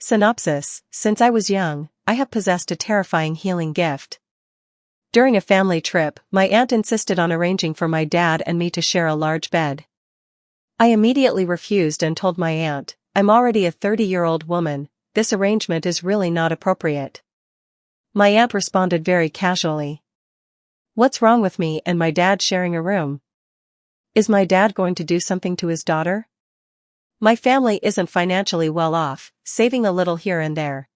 Synopsis: Since I was young, I have possessed a terrifying healing gift. During a family trip, my aunt insisted on arranging for my dad and me to share a large bed. I immediately refused and told my aunt, "I'm already a 30-year-old woman, this arrangement is really not appropriate." My aunt responded very casually. "What's wrong with me and my dad sharing a room? Is my dad going to do something to his daughter? My family isn't financially well off, saving a little here and there."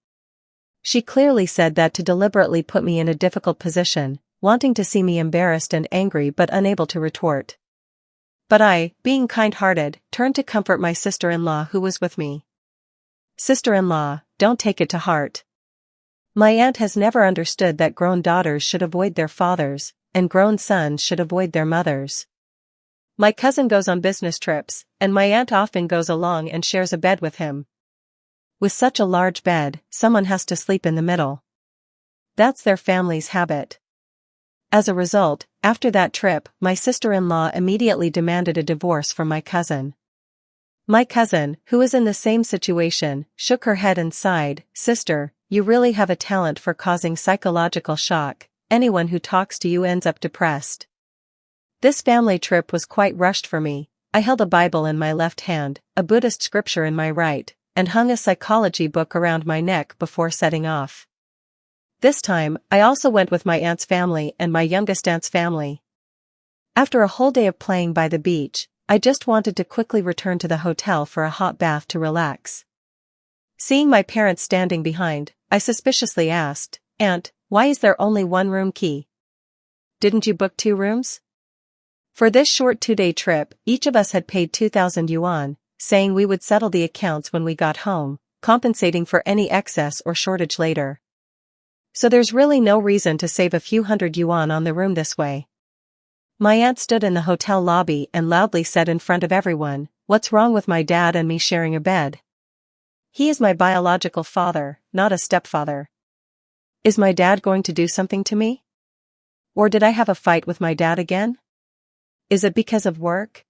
She clearly said that to deliberately put me in a difficult position, wanting to see me embarrassed and angry but unable to retort. But I, being kind-hearted, turned to comfort my sister-in-law who was with me. "Sister-in-law, don't take it to heart. My aunt has never understood that grown daughters should avoid their fathers, and grown sons should avoid their mothers. My cousin goes on business trips, and my aunt often goes along and shares a bed with him. With such a large bed, someone has to sleep in the middle. That's their family's habit." As a result, after that trip, my sister-in-law immediately demanded a divorce from my cousin. My cousin, who was in the same situation, shook her head and sighed, "Sister, you really have a talent for causing psychological shock. Anyone who talks to you ends up depressed." This family trip was quite rushed for me. I held a Bible in my left hand, a Buddhist scripture in my right, and hung a psychology book around my neck before setting off. This time, I also went with my aunt's family and my youngest aunt's family. After a whole day of playing by the beach, I just wanted to quickly return to the hotel for a hot bath to relax. Seeing my parents standing behind, I suspiciously asked, "Aunt, why is there only one room key? Didn't you book 2 rooms?" For this short 2-day trip, each of us had paid 2,000 yuan, saying we would settle the accounts when we got home, compensating for any excess or shortage later. So there's really no reason to save a few hundred yuan on the room this way. My aunt stood in the hotel lobby and loudly said in front of everyone, "What's wrong with my dad and me sharing a bed? He is my biological father, not a stepfather. Is my dad going to do something to me? Or did I have a fight with my dad again? Is it because of work?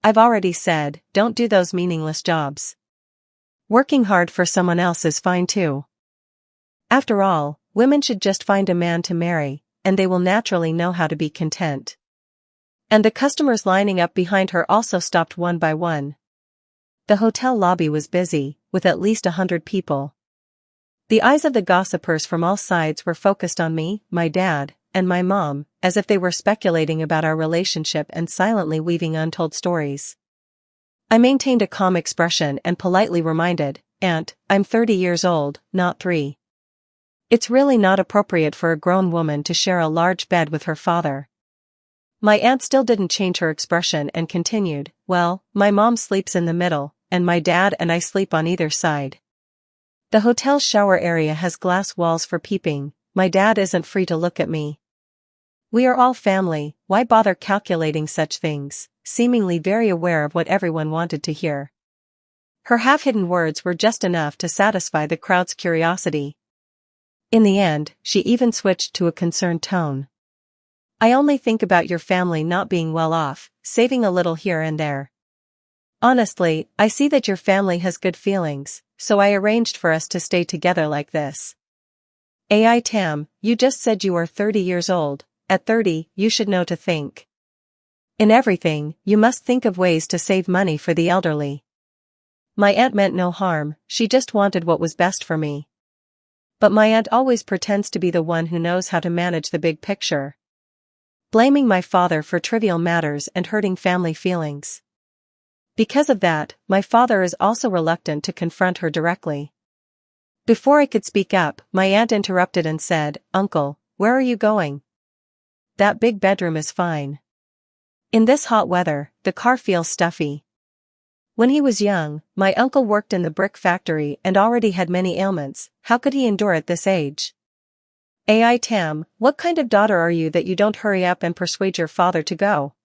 I've already said, don't do those meaningless jobs. Working hard for someone else is fine too. After all, women should just find a man to marry, and they will naturally know how to be content." And the customers lining up behind her also stopped one by one. The hotel lobby was busy, with at least 100 people. The eyes of the gossipers from all sides were focused on me, my dad, and my mom, as if they were speculating about our relationship and silently weaving untold stories. I maintained a calm expression and politely reminded, "Aunt, I'm 30 years old, not 3. It's really not appropriate for a grown woman to share a large bed with her father." My aunt still didn't change her expression and continued, "Well, my mom sleeps in the middle, and my dad and I sleep on either side. The hotel's shower area has glass walls for peeping. My dad isn't free to look at me. We are all family, why bother calculating such things?" Seemingly very aware of what everyone wanted to hear. Her half-hidden words were just enough to satisfy the crowd's curiosity. In the end, she even switched to a concerned tone. "I only think about your family not being well off, saving a little here and there. Honestly, I see that your family has good feelings, so I arranged for us to stay together like this. Ai Tam, you just said you are 30 years old. At 30, you should know to think. In everything, you must think of ways to save money for the elderly." My aunt meant no harm, she just wanted what was best for me. But my aunt always pretends to be the one who knows how to manage the big picture. Blaming my father for trivial matters and hurting family feelings. Because of that, my father is also reluctant to confront her directly. Before I could speak up, my aunt interrupted and said, "Uncle, where are you going? That big bedroom is fine. In this hot weather, the car feels stuffy." When he was young, my uncle worked in the brick factory and already had many ailments. How could he endure at this age? Ai Tam, what kind of daughter are you that you don't hurry up and persuade your father to go?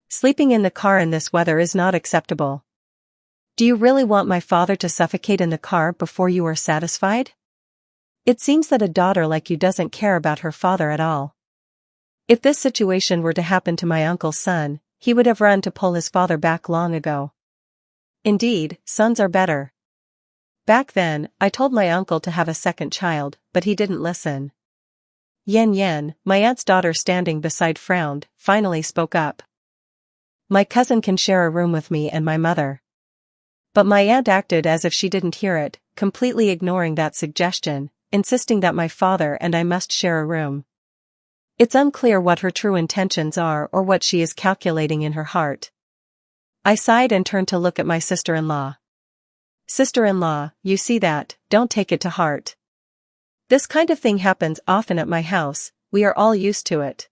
Sleeping in the car in this weather is not acceptable. Do you really want my father to suffocate in the car before you are satisfied? It seems that a daughter like you doesn't care about her father at all. If this situation were to happen to my uncle's son, he would have run to pull his father back long ago. Indeed, sons are better. Back then, I told my uncle to have a second child, but he didn't listen. Yen, my aunt's daughter standing beside frowned, finally spoke up. My cousin can share a room with me and my mother. But my aunt acted as if she didn't hear it, completely ignoring that suggestion, insisting that my father and I must share a room. It's unclear what her true intentions are or what she is calculating in her heart. I sighed and turned to look at my sister-in-law. Sister-in-law, you see that, don't take it to heart. This kind of thing happens often at my house, we are all used to it.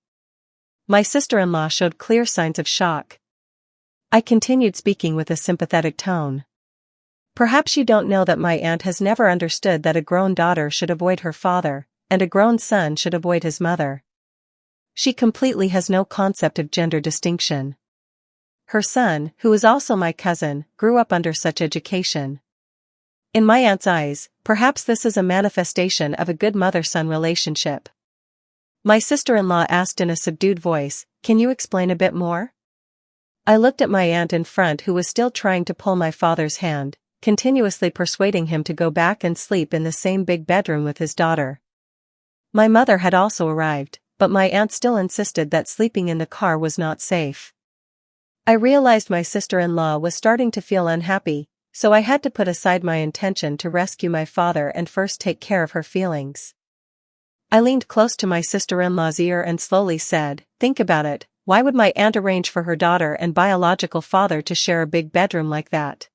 My sister-in-law showed clear signs of shock. I continued speaking with a sympathetic tone. Perhaps you don't know that my aunt has never understood that a grown daughter should avoid her father, and a grown son should avoid his mother. She completely has no concept of gender distinction. Her son, who is also my cousin, grew up under such education. In my aunt's eyes, perhaps this is a manifestation of a good mother-son relationship. My sister-in-law asked in a subdued voice, "Can you explain a bit more?" I looked at my aunt in front who was still trying to pull my father's hand, continuously persuading him to go back and sleep in the same big bedroom with his daughter. My mother had also arrived, but my aunt still insisted that sleeping in the car was not safe. I realized my sister-in-law was starting to feel unhappy, so I had to put aside my intention to rescue my father and first take care of her feelings. I leaned close to my sister-in-law's ear and slowly said, "Think about it, why would my aunt arrange for her daughter and biological father to share a big bedroom like that?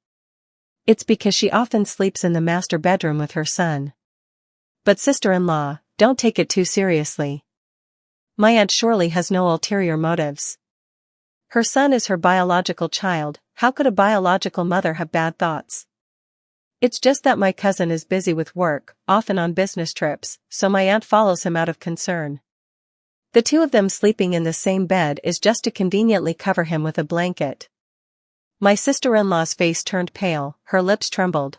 It's because she often sleeps in the master bedroom with her son." But sister-in-law, don't take it too seriously. My aunt surely has no ulterior motives. Her son is her biological child, how could a biological mother have bad thoughts? It's just that my cousin is busy with work, often on business trips, so my aunt follows him out of concern. The two of them sleeping in the same bed is just to conveniently cover him with a blanket. My sister-in-law's face turned pale, her lips trembled.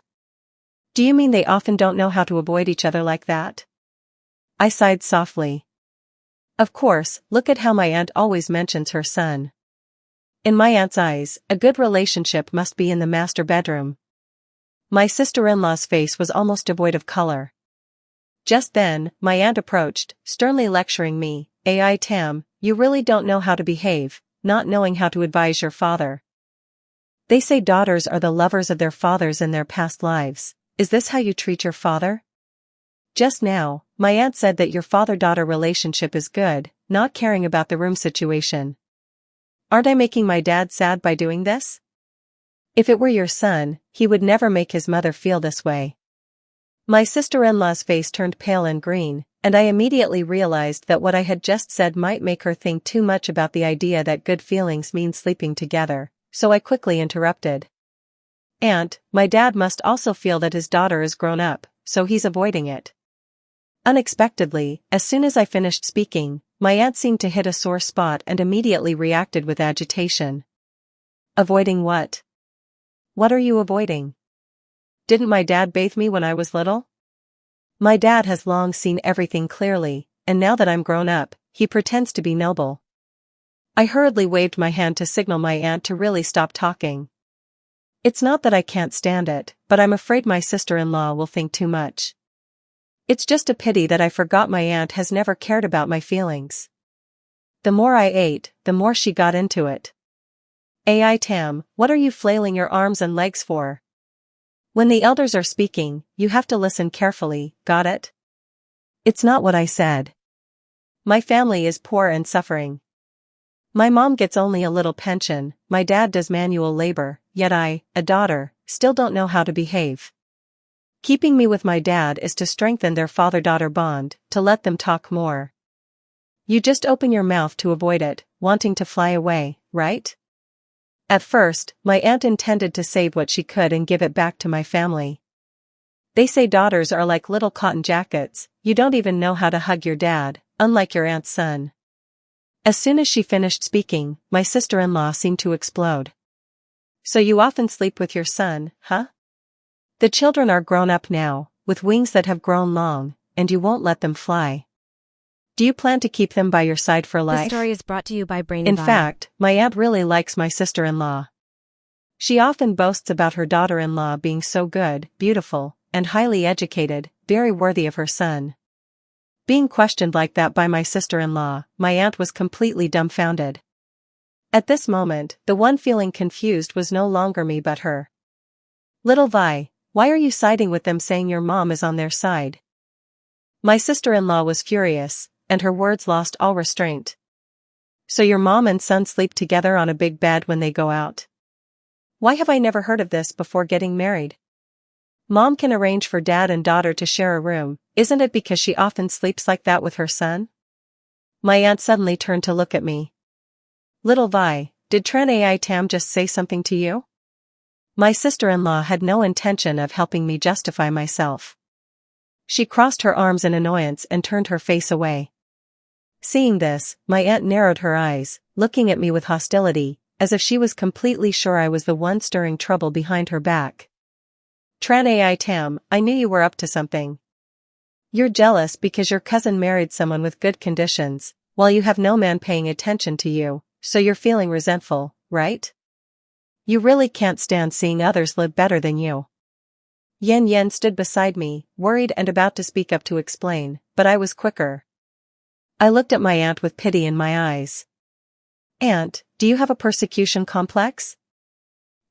Do you mean they often don't know how to avoid each other like that? I sighed softly. Of course, look at how my aunt always mentions her son. In my aunt's eyes, a good relationship must be in the master bedroom. My sister-in-law's face was almost devoid of color. Just then, my aunt approached, sternly lecturing me, "Ai Tam, you really don't know how to behave, not knowing how to advise your father. They say daughters are the lovers of their fathers in their past lives, is this how you treat your father? Just now, my aunt said that your father-daughter relationship is good, not caring about the room situation. Aren't I making my dad sad by doing this? If it were your son, he would never make his mother feel this way." My sister-in-law's face turned pale and green, and I immediately realized that what I had just said might make her think too much about the idea that good feelings mean sleeping together, so I quickly interrupted. "Aunt, my dad must also feel that his daughter is grown up, so he's avoiding it." Unexpectedly, as soon as I finished speaking, my aunt seemed to hit a sore spot and immediately reacted with agitation. "Avoiding what? What are you avoiding? Didn't my dad bathe me when I was little? My dad has long seen everything clearly, and now that I'm grown up, he pretends to be noble." I hurriedly waved my hand to signal my aunt to really stop talking. It's not that I can't stand it, but I'm afraid my sister-in-law will think too much. It's just a pity that I forgot my aunt has never cared about my feelings. The more I ate, the more she got into it. "Ai Tam, what are you flailing your arms and legs for? When the elders are speaking, you have to listen carefully, got it?" "It's not what I said. My family is poor and suffering. My mom gets only a little pension, my dad does manual labor, yet I, a daughter, still don't know how to behave. Keeping me with my dad is to strengthen their father-daughter bond, to let them talk more. You just open your mouth to avoid it, wanting to fly away, right?" At first, my aunt intended to save what she could and give it back to my family. "They say daughters are like little cotton jackets, you don't even know how to hug your dad, unlike your aunt's son." As soon as she finished speaking, my sister-in-law seemed to explode. "So you often sleep with your son, huh? The children are grown up now, with wings that have grown long, and you won't let them fly. Do you plan to keep them by your side for life?" This story is brought to you by Brainy. In fact, my aunt really likes my sister-in-law. She often boasts about her daughter-in-law being so good, beautiful, and highly educated, very worthy of her son. Being questioned like that by my sister-in-law, my aunt was completely dumbfounded. At this moment, the one feeling confused was no longer me but her. "Little Vi, why are you siding with them saying your mom is on their side?" My sister-in-law was furious, and her words lost all restraint. "So your mom and son sleep together on a big bed when they go out? Why have I never heard of this before getting married? Mom can arrange for dad and daughter to share a room, isn't it because she often sleeps like that with her son?" My aunt suddenly turned to look at me. "Little Vi, did Chen Aixin just say something to you?" My sister-in-law had no intention of helping me justify myself. She crossed her arms in annoyance and turned her face away. Seeing this, my aunt narrowed her eyes, looking at me with hostility, as if she was completely sure I was the one stirring trouble behind her back. "Chen Aixin, I knew you were up to something. You're jealous because your cousin married someone with good conditions, while you have no man paying attention to you, so you're feeling resentful, right? You really can't stand seeing others live better than you." Yan Yan stood beside me, worried and about to speak up to explain, but I was quicker. I looked at my aunt with pity in my eyes. "Aunt, do you have a persecution complex?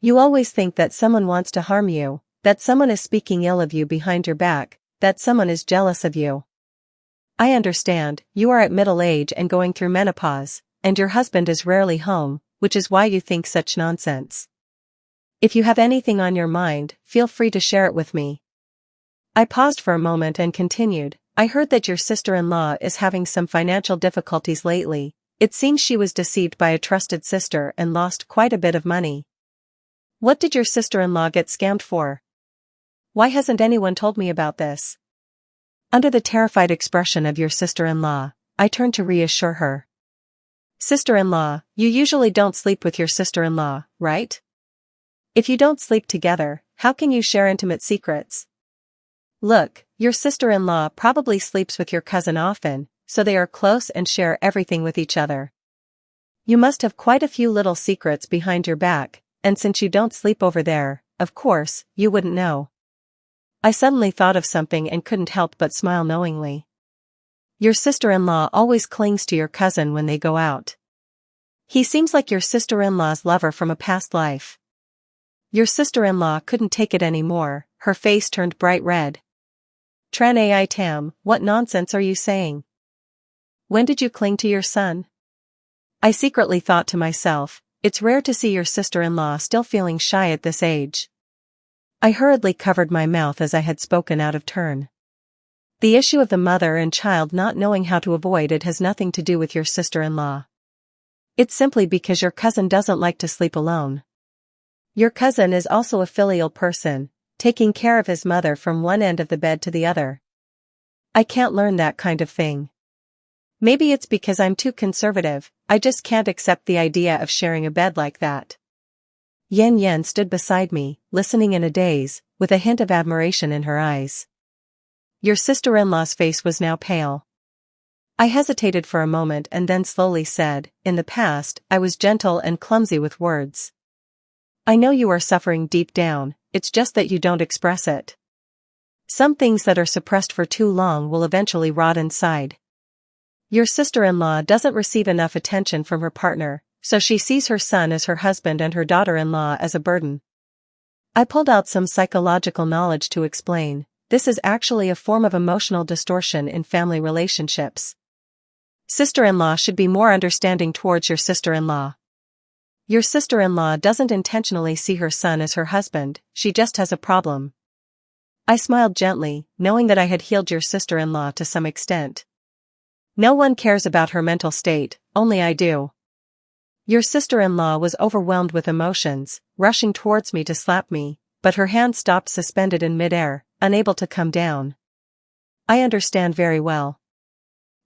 You always think that someone wants to harm you, that someone is speaking ill of you behind your back, that someone is jealous of you. I understand, you are at middle age and going through menopause, and your husband is rarely home, which is why you think such nonsense. If you have anything on your mind, feel free to share it with me." I paused for a moment and continued, "I heard that your sister-in-law is having some financial difficulties lately. It seems she was deceived by a trusted sister and lost quite a bit of money. What did your sister-in-law get scammed for? Why hasn't anyone told me about this?" Under the terrified expression of your sister-in-law, I turned to reassure her. "Sister-in-law, you usually don't sleep with your sister-in-law, right? If you don't sleep together, how can you share intimate secrets? Look, your sister-in-law probably sleeps with your cousin often, so they are close and share everything with each other. You must have quite a few little secrets behind your back, and since you don't sleep over there, of course, you wouldn't know." I suddenly thought of something and couldn't help but smile knowingly. Your sister-in-law always clings to your cousin when they go out. He seems like your sister-in-law's lover from a past life. Your sister-in-law couldn't take it anymore, her face turned bright red. "Chen Aixin, what nonsense are you saying? When did you cling to your son?" I secretly thought to myself, it's rare to see your sister-in-law still feeling shy at this age. I hurriedly covered my mouth as I had spoken out of turn. The issue of the mother and child not knowing how to avoid it has nothing to do with your sister-in-law. It's simply because your cousin doesn't like to sleep alone. Your cousin is also a filial person, taking care of his mother from one end of the bed to the other. I can't learn that kind of thing. Maybe it's because I'm too conservative, I just can't accept the idea of sharing a bed like that." Yan Yan stood beside me, listening in a daze, with a hint of admiration in her eyes. Your sister-in-law's face was now pale. I hesitated for a moment and then slowly said, "In the past, I was gentle and clumsy with words. I know you are suffering deep down, it's just that you don't express it. Some things that are suppressed for too long will eventually rot inside. Your sister-in-law doesn't receive enough attention from her partner, so she sees her son as her husband and her daughter-in-law as a burden." I pulled out some psychological knowledge to explain, this is actually a form of emotional distortion in family relationships. Sister-in-law should be more understanding towards your sister-in-law. Your sister-in-law doesn't intentionally see her son as her husband, she just has a problem. I smiled gently, knowing that I had healed your sister-in-law to some extent. No one cares about her mental state, only I do. Your sister-in-law was overwhelmed with emotions, rushing towards me to slap me, but her hand stopped suspended in midair, unable to come down. I understand very well.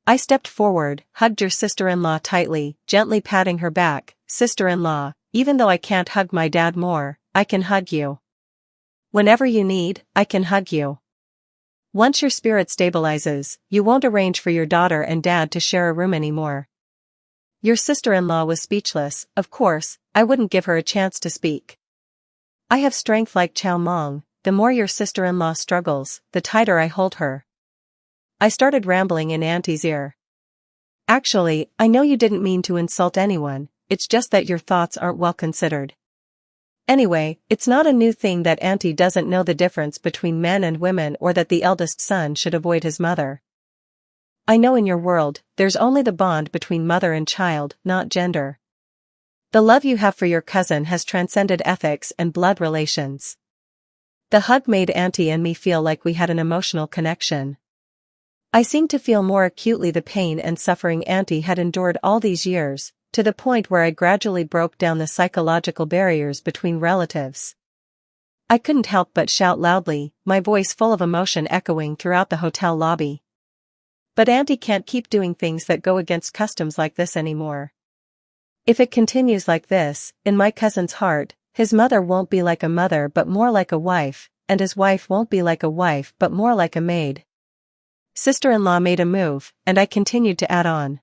I stepped forward, hugged your sister-in-law tightly, gently patting her back. "Sister-in-law, even though I can't hug my dad more, I can hug you. Whenever you need, I can hug you. Once your spirit stabilizes, you won't arrange for your daughter and dad to share a room anymore." Your sister-in-law was speechless, of course, I wouldn't give her a chance to speak. I have strength like Chow Mong, the more your sister-in-law struggles, the tighter I hold her. I started rambling in Auntie's ear. Actually, I know you didn't mean to insult anyone, it's just that your thoughts aren't well considered. Anyway, it's not a new thing that Auntie doesn't know the difference between men and women or that the eldest son should avoid his mother. I know in your world, there's only the bond between mother and child, not gender. The love you have for your cousin has transcended ethics and blood relations. The hug made Auntie and me feel like we had an emotional connection. I seemed to feel more acutely the pain and suffering Auntie had endured all these years, to the point where I gradually broke down the psychological barriers between relatives. I couldn't help but shout loudly, my voice full of emotion echoing throughout the hotel lobby. But Auntie can't keep doing things that go against customs like this anymore. If it continues like this, in my cousin's heart, his mother won't be like a mother but more like a wife, and his wife won't be like a wife but more like a maid. Sister-in-law made a move, and I continued to add on.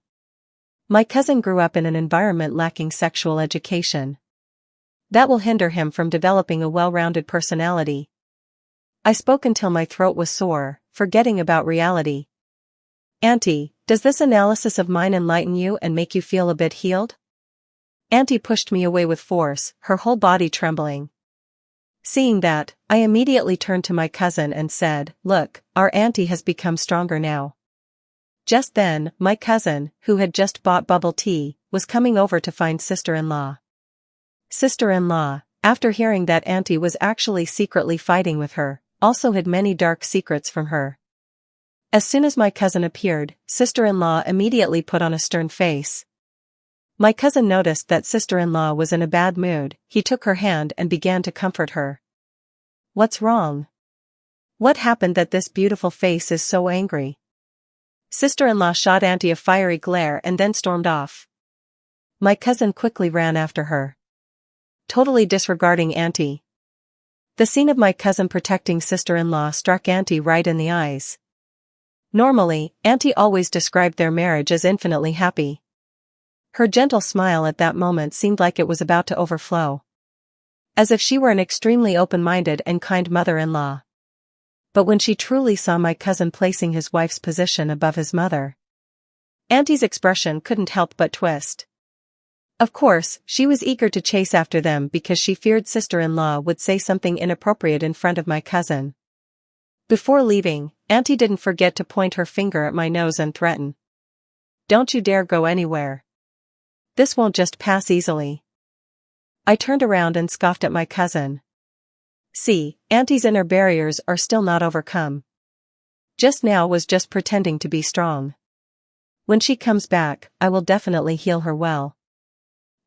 My cousin grew up in an environment lacking sexual education. That will hinder him from developing a well-rounded personality. I spoke until my throat was sore, forgetting about reality. Auntie, does this analysis of mine enlighten you and make you feel a bit healed? Auntie pushed me away with force, her whole body trembling. Seeing that, I immediately turned to my cousin and said, look, our auntie has become stronger now. Just then, my cousin, who had just bought bubble tea, was coming over to find sister-in-law. Sister-in-law, after hearing that auntie was actually secretly fighting with her, also hid many dark secrets from her. As soon as my cousin appeared, sister-in-law immediately put on a stern face. My cousin noticed that sister-in-law was in a bad mood, he took her hand and began to comfort her. What's wrong? What happened that this beautiful face is so angry? Sister-in-law shot auntie a fiery glare and then stormed off. My cousin quickly ran after her, totally disregarding auntie. The scene of my cousin protecting sister-in-law struck auntie right in the eyes. Normally, auntie always described their marriage as infinitely happy. Her gentle smile at that moment seemed like it was about to overflow. As if she were an extremely open-minded and kind mother-in-law. But when she truly saw my cousin placing his wife's position above his mother, Auntie's expression couldn't help but twist. Of course, she was eager to chase after them because she feared sister-in-law would say something inappropriate in front of my cousin. Before leaving, Auntie didn't forget to point her finger at my nose and threaten. Don't you dare go anywhere. This won't just pass easily. I turned around and scoffed at my cousin. See, Auntie's inner barriers are still not overcome. Just now was just pretending to be strong. When she comes back, I will definitely heal her well.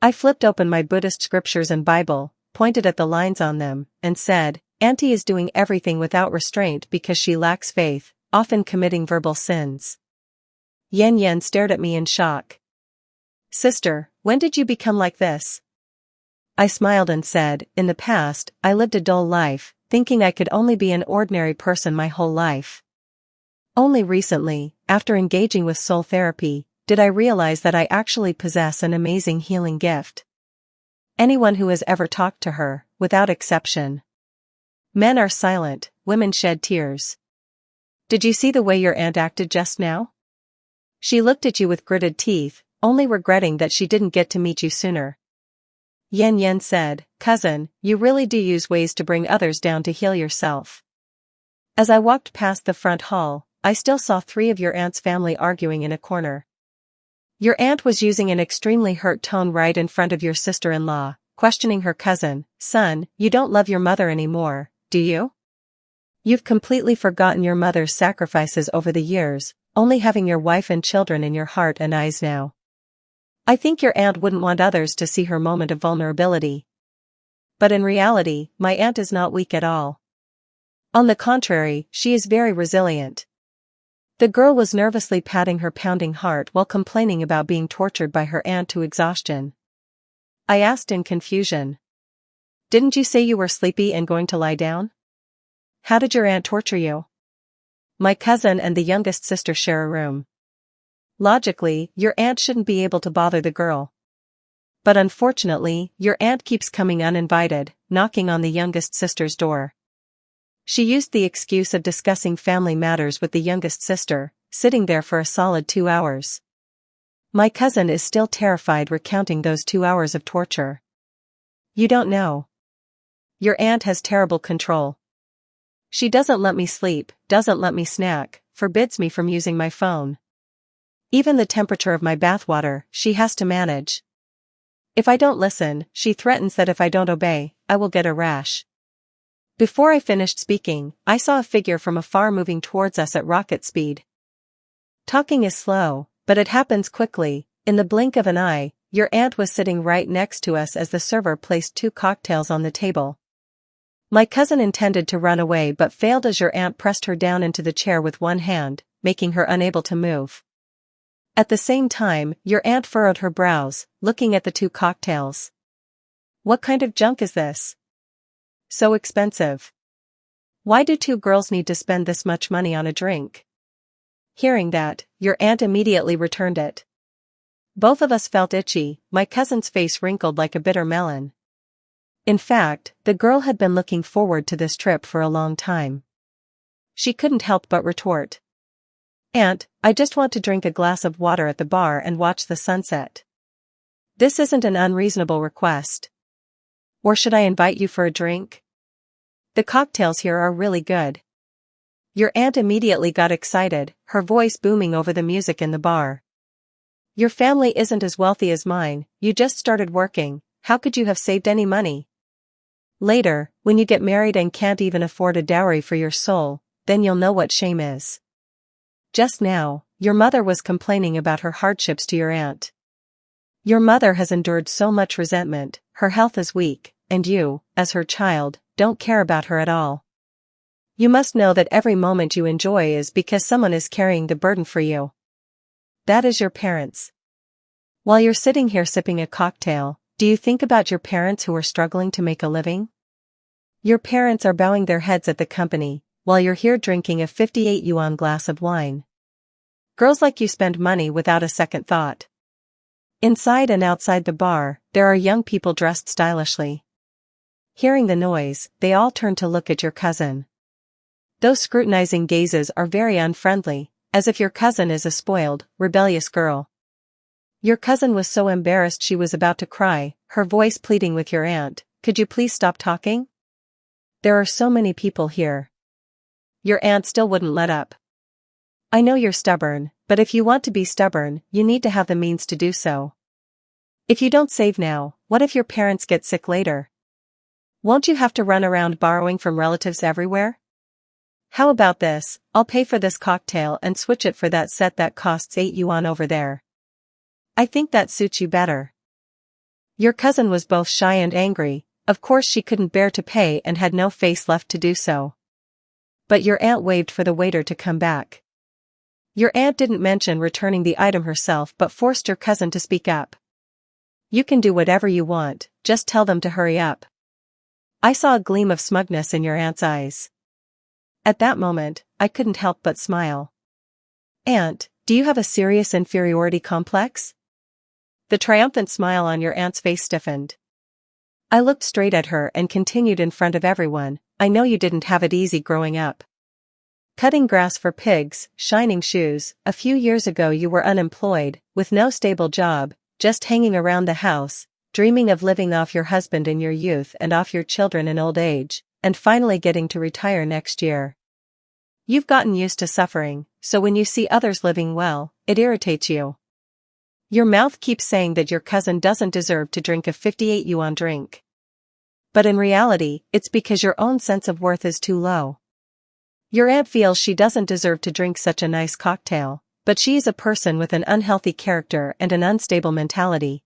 I flipped open my Buddhist scriptures and Bible, pointed at the lines on them, and said, Auntie is doing everything without restraint because she lacks faith, often committing verbal sins. Yen Yen stared at me in shock. Sister, when did you become like this? I smiled and said, in the past, I lived a dull life, thinking I could only be an ordinary person my whole life. Only recently, after engaging with soul therapy, did I realize that I actually possess an amazing healing gift. Anyone who has ever talked to her, without exception. Men are silent, women shed tears. Did you see the way your aunt acted just now? She looked at you with gritted teeth, only regretting that she didn't get to meet you sooner. Yen Yen said, Cousin, you really do use ways to bring others down to heal yourself. As I walked past the front hall, I still saw 3 of your aunt's family arguing in a corner. Your aunt was using an extremely hurt tone right in front of your sister-in-law, questioning her cousin, Son, you don't love your mother anymore, do you? You've completely forgotten your mother's sacrifices over the years, only having your wife and children in your heart and eyes now. I think your aunt wouldn't want others to see her moment of vulnerability. But in reality, my aunt is not weak at all. On the contrary, she is very resilient. The girl was nervously patting her pounding heart while complaining about being tortured by her aunt to exhaustion. I asked in confusion. Didn't you say you were sleepy and going to lie down? How did your aunt torture you? My cousin and the youngest sister share a room. Logically, your aunt shouldn't be able to bother the girl. But unfortunately, your aunt keeps coming uninvited, knocking on the youngest sister's door. She used the excuse of discussing family matters with the youngest sister, sitting there for a solid 2 hours. My cousin is still terrified recounting those 2 hours of torture. You don't know. Your aunt has terrible control. She doesn't let me sleep, doesn't let me snack, forbids me from using my phone. Even the temperature of my bathwater, she has to manage. If I don't listen, she threatens that if I don't obey, I will get a rash. Before I finished speaking, I saw a figure from afar moving towards us at rocket speed. Talking is slow, but it happens quickly. In the blink of an eye, your aunt was sitting right next to us as the server placed 2 cocktails on the table. My cousin intended to run away but failed as your aunt pressed her down into the chair with one hand, making her unable to move. At the same time, your aunt furrowed her brows, looking at the 2 cocktails. What kind of junk is this? So expensive. Why do 2 girls need to spend this much money on a drink? Hearing that, your aunt immediately returned it. Both of us felt itchy. My cousin's face wrinkled like a bitter melon. In fact, the girl had been looking forward to this trip for a long time. She couldn't help but retort. Aunt, I just want to drink a glass of water at the bar and watch the sunset. This isn't an unreasonable request. Or should I invite you for a drink? The cocktails here are really good. Your aunt immediately got excited, her voice booming over the music in the bar. Your family isn't as wealthy as mine, you just started working, how could you have saved any money? Later, when you get married and can't even afford a dowry for your soul, then you'll know what shame is. Just now, your mother was complaining about her hardships to your aunt. Your mother has endured so much resentment, her health is weak, and you, as her child, don't care about her at all. You must know that every moment you enjoy is because someone is carrying the burden for you. That is your parents. While you're sitting here sipping a cocktail, do you think about your parents who are struggling to make a living? Your parents are bowing their heads at the company, while you're here drinking a 58 yuan glass of wine. Girls like you spend money without a second thought. Inside and outside the bar, there are young people dressed stylishly. Hearing the noise, they all turn to look at your cousin. Those scrutinizing gazes are very unfriendly, as if your cousin is a spoiled, rebellious girl. Your cousin was so embarrassed she was about to cry, her voice pleading with your aunt, could you please stop talking? There are so many people here. Your aunt still wouldn't let up. I know you're stubborn, but if you want to be stubborn, you need to have the means to do so. If you don't save now, what if your parents get sick later? Won't you have to run around borrowing from relatives everywhere? How about this, I'll pay for this cocktail and switch it for that set that costs 8 yuan over there. I think that suits you better. Your cousin was both shy and angry, of course she couldn't bear to pay and had no face left to do so. But your aunt waved for the waiter to come back. Your aunt didn't mention returning the item herself but forced your cousin to speak up. You can do whatever you want, just tell them to hurry up. I saw a gleam of smugness in your aunt's eyes. At that moment, I couldn't help but smile. Aunt, do you have a serious inferiority complex? The triumphant smile on your aunt's face stiffened. I looked straight at her and continued in front of everyone, I know you didn't have it easy growing up. Cutting grass for pigs, shining shoes, a few years ago you were unemployed, with no stable job, just hanging around the house, dreaming of living off your husband in your youth and off your children in old age, and finally getting to retire next year. You've gotten used to suffering, so when you see others living well, it irritates you. Your mouth keeps saying that your cousin doesn't deserve to drink a 58 yuan drink. But in reality, it's because your own sense of worth is too low. Your aunt feels she doesn't deserve to drink such a nice cocktail, but she is a person with an unhealthy character and an unstable mentality.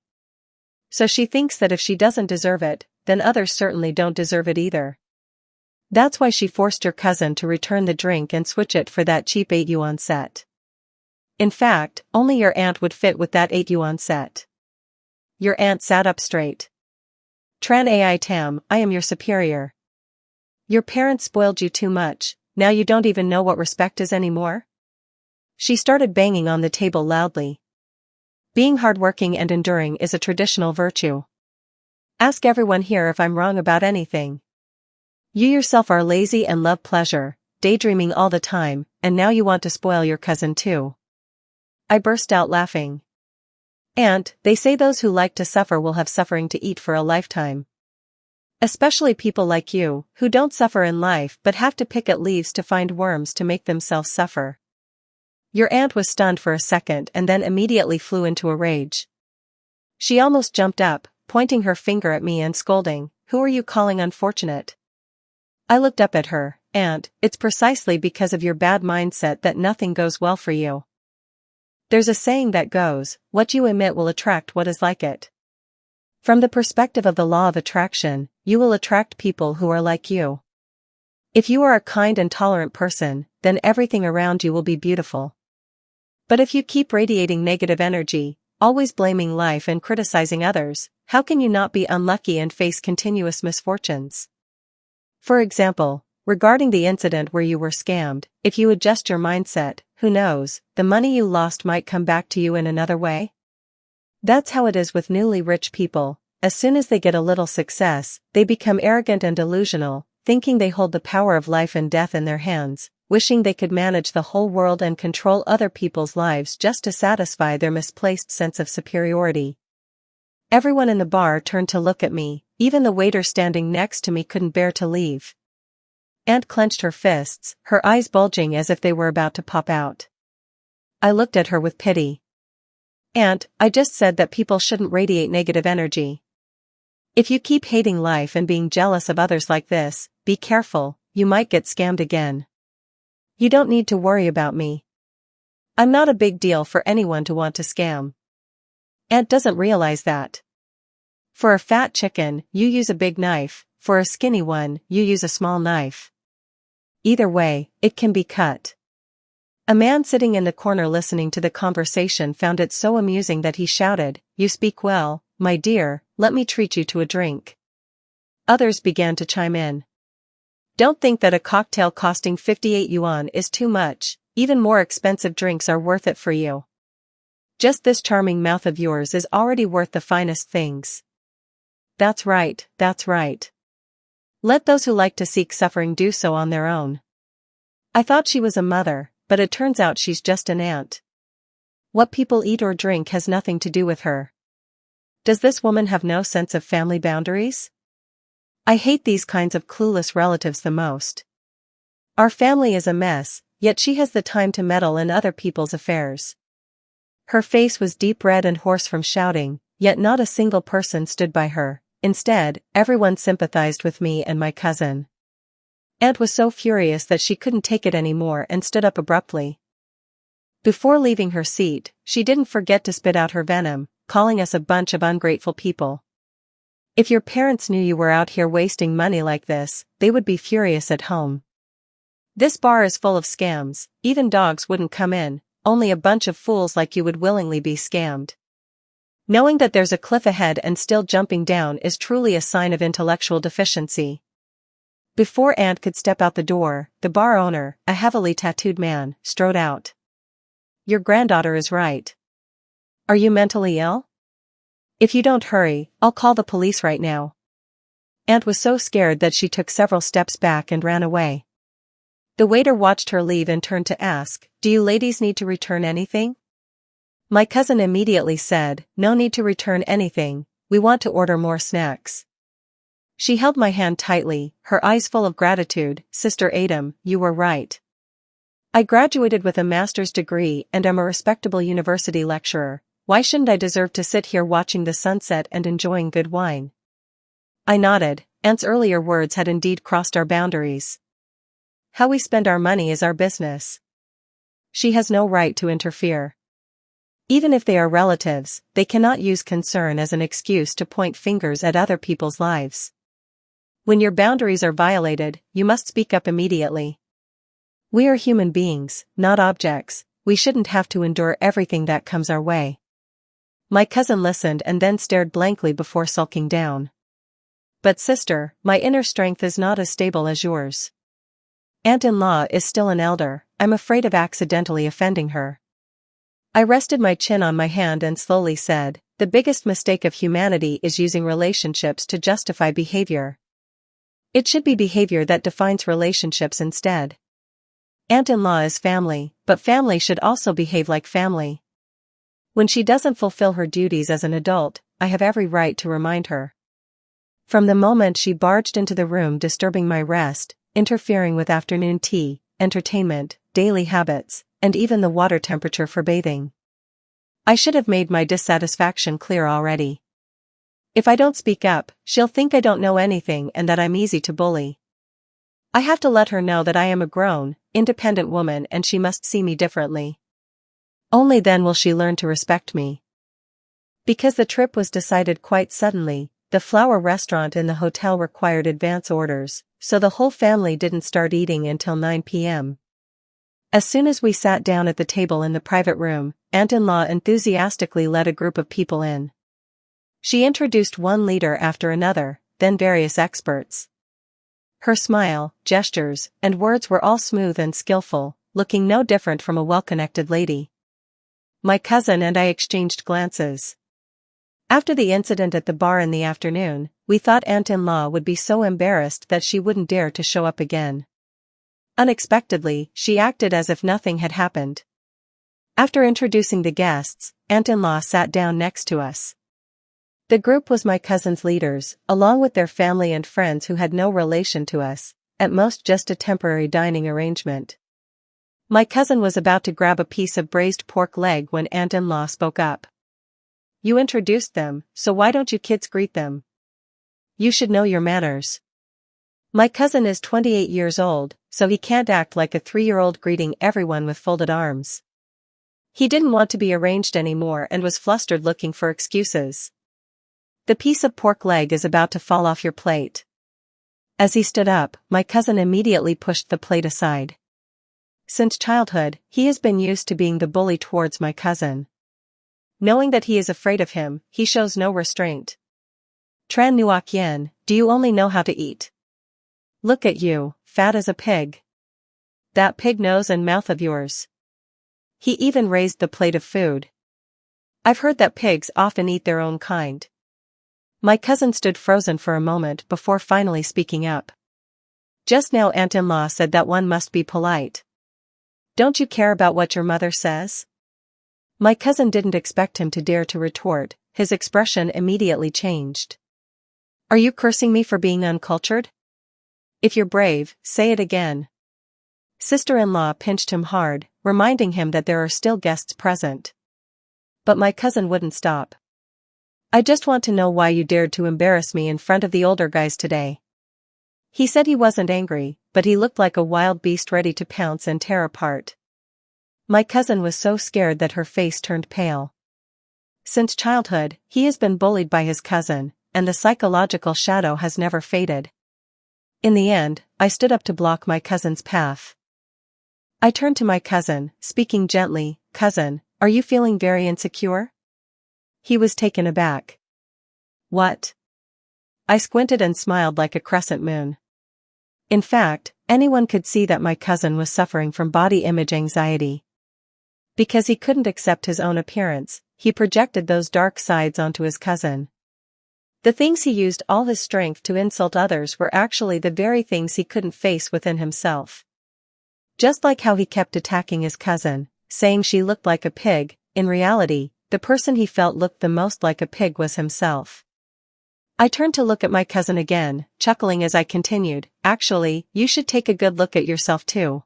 So she thinks that if she doesn't deserve it, then others certainly don't deserve it either. That's why she forced your cousin to return the drink and switch it for that cheap 8 yuan set. In fact, only your aunt would fit with that 8 yuan set. Your aunt sat up straight. Tran Ai Tam, I am your superior. Your parents spoiled you too much, now you don't even know what respect is anymore? She started banging on the table loudly. Being hardworking and enduring is a traditional virtue. Ask everyone here if I'm wrong about anything. You yourself are lazy and love pleasure, daydreaming all the time, and now you want to spoil your cousin too. I burst out laughing. Aunt, they say those who like to suffer will have suffering to eat for a lifetime. Especially people like you, who don't suffer in life but have to pick at leaves to find worms to make themselves suffer. Your aunt was stunned for a second and then immediately flew into a rage. She almost jumped up, pointing her finger at me and scolding, "Who are you calling unfortunate?" I looked up at her. "Aunt, it's precisely because of your bad mindset that nothing goes well for you. There's a saying that goes, what you emit will attract what is like it. From the perspective of the law of attraction, you will attract people who are like you. If you are a kind and tolerant person, then everything around you will be beautiful. But if you keep radiating negative energy, always blaming life and criticizing others, how can you not be unlucky and face continuous misfortunes? For example, regarding the incident where you were scammed, if you adjust your mindset, who knows, the money you lost might come back to you in another way? That's how it is with newly rich people. As soon as they get a little success, they become arrogant and delusional, thinking they hold the power of life and death in their hands, wishing they could manage the whole world and control other people's lives just to satisfy their misplaced sense of superiority. Everyone in the bar turned to look at me, even the waiter standing next to me couldn't bear to leave. Aunt clenched her fists, her eyes bulging as if they were about to pop out. I looked at her with pity. "Aunt, I just said that people shouldn't radiate negative energy. If you keep hating life and being jealous of others like this, be careful, you might get scammed again. You don't need to worry about me. I'm not a big deal for anyone to want to scam. Aunt doesn't realize that. For a fat chicken, you use a big knife, for a skinny one, you use a small knife. Either way, it can be cut." A man sitting in the corner listening to the conversation found it so amusing that he shouted, "You speak well, my dear, let me treat you to a drink." Others began to chime in. "Don't think that a cocktail costing 58 yuan is too much, even more expensive drinks are worth it for you. Just this charming mouth of yours is already worth the finest things." That's right, that's right. Let those who like to seek suffering do so on their own. I thought she was a mother, but it turns out she's just an aunt. What people eat or drink has nothing to do with her. Does this woman have no sense of family boundaries? I hate these kinds of clueless relatives the most. Our family is a mess, yet she has the time to meddle in other people's affairs. Her face was deep red and hoarse from shouting, yet not a single person stood by her. Instead, everyone sympathized with me and my cousin. Aunt was so furious that she couldn't take it anymore and stood up abruptly. Before leaving her seat, she didn't forget to spit out her venom, calling us a bunch of ungrateful people. If your parents knew you were out here wasting money like this, they would be furious at home. This bar is full of scams, even dogs wouldn't come in, only a bunch of fools like you would willingly be scammed. Knowing that there's a cliff ahead and still jumping down is truly a sign of intellectual deficiency. Before Aunt could step out the door, the bar owner, a heavily tattooed man, strode out. "Your granddaughter is right. Are you mentally ill? If you don't hurry, I'll call the police right now." Aunt was so scared that she took several steps back and ran away. The waiter watched her leave and turned to ask, "Do you ladies need to return anything?" My cousin immediately said, "No need to return anything, we want to order more snacks." She held my hand tightly, her eyes full of gratitude. "Sister Adam, you were right. I graduated with a master's degree and am a respectable university lecturer. Why shouldn't I deserve to sit here watching the sunset and enjoying good wine?" I nodded. Aunt's earlier words had indeed crossed our boundaries. How we spend our money is our business. She has no right to interfere. Even if they are relatives, they cannot use concern as an excuse to point fingers at other people's lives. When your boundaries are violated, you must speak up immediately. We are human beings, not objects. We shouldn't have to endure everything that comes our way. My cousin listened and then stared blankly before sulking down. "But sister, my inner strength is not as stable as yours. Aunt-in-law is still an elder, I'm afraid of accidentally offending her. I rested my chin on my hand and slowly said, the biggest mistake of humanity is using relationships to justify behavior. It should be behavior that defines relationships instead. Aunt-in-law is family, but family should also behave like family. When she doesn't fulfill her duties as an adult, I have every right to remind her. From the moment she barged into the room disturbing my rest, interfering with afternoon tea, entertainment, daily habits, and even the water temperature for bathing. I should have made my dissatisfaction clear already. If I don't speak up, she'll think I don't know anything and that I'm easy to bully. I have to let her know that I am a grown, independent woman and she must see me differently. Only then will she learn to respect me. Because the trip was decided quite suddenly, the flower restaurant in the hotel required advance orders, so the whole family didn't start eating until 9 p.m. As soon as we sat down at the table in the private room, Aunt-in-law enthusiastically led a group of people in. She introduced one leader after another, then various experts. Her smile, gestures, and words were all smooth and skillful, looking no different from a well-connected lady. My cousin and I exchanged glances. After the incident at the bar in the afternoon, we thought Aunt-in-law would be so embarrassed that she wouldn't dare to show up again. Unexpectedly, she acted as if nothing had happened. After introducing the guests, Aunt-in-law sat down next to us. The group was my cousin's leaders, along with their family and friends who had no relation to us, at most just a temporary dining arrangement. My cousin was about to grab a piece of braised pork leg when Aunt-in-law spoke up. You introduced them, so why don't you kids greet them? You should know your manners. My cousin is 28 years old, so he can't act like a 3-year-old greeting everyone with folded arms. He didn't want to be arranged anymore and was flustered looking for excuses. The piece of pork leg is about to fall off your plate. As he stood up, my cousin immediately pushed the plate aside. Since childhood, he has been used to being the bully towards my cousin. Knowing that he is afraid of him, he shows no restraint. Chen Aixin, do you only know how to eat? Look at you, fat as a pig. That pig nose and mouth of yours. He even raised the plate of food. I've heard that pigs often eat their own kind. My cousin stood frozen for a moment before finally speaking up. Just now Aunt-in-law said that one must be polite. Don't you care about what your mother says? My cousin didn't expect him to dare to retort, his expression immediately changed. Are you cursing me for being uncultured? If you're brave, say it again. Sister-in-law pinched him hard, reminding him that there are still guests present. But my cousin wouldn't stop. I just want to know why you dared to embarrass me in front of the older guys today. He said he wasn't angry, but he looked like a wild beast ready to pounce and tear apart. My cousin was so scared that her face turned pale. Since childhood, he has been bullied by his cousin, and the psychological shadow has never faded. In the end, I stood up to block my cousin's path. I turned to my cousin, speaking gently, "Cousin, are you feeling very insecure?" He was taken aback. What? I squinted and smiled like a crescent moon. In fact, anyone could see that my cousin was suffering from body image anxiety. Because he couldn't accept his own appearance, he projected those dark sides onto his cousin. The things he used all his strength to insult others were actually the very things he couldn't face within himself. Just like how he kept attacking his cousin, saying she looked like a pig, in reality, the person he felt looked the most like a pig was himself. I turned to look at my cousin again, chuckling as I continued, "Actually, you should take a good look at yourself too.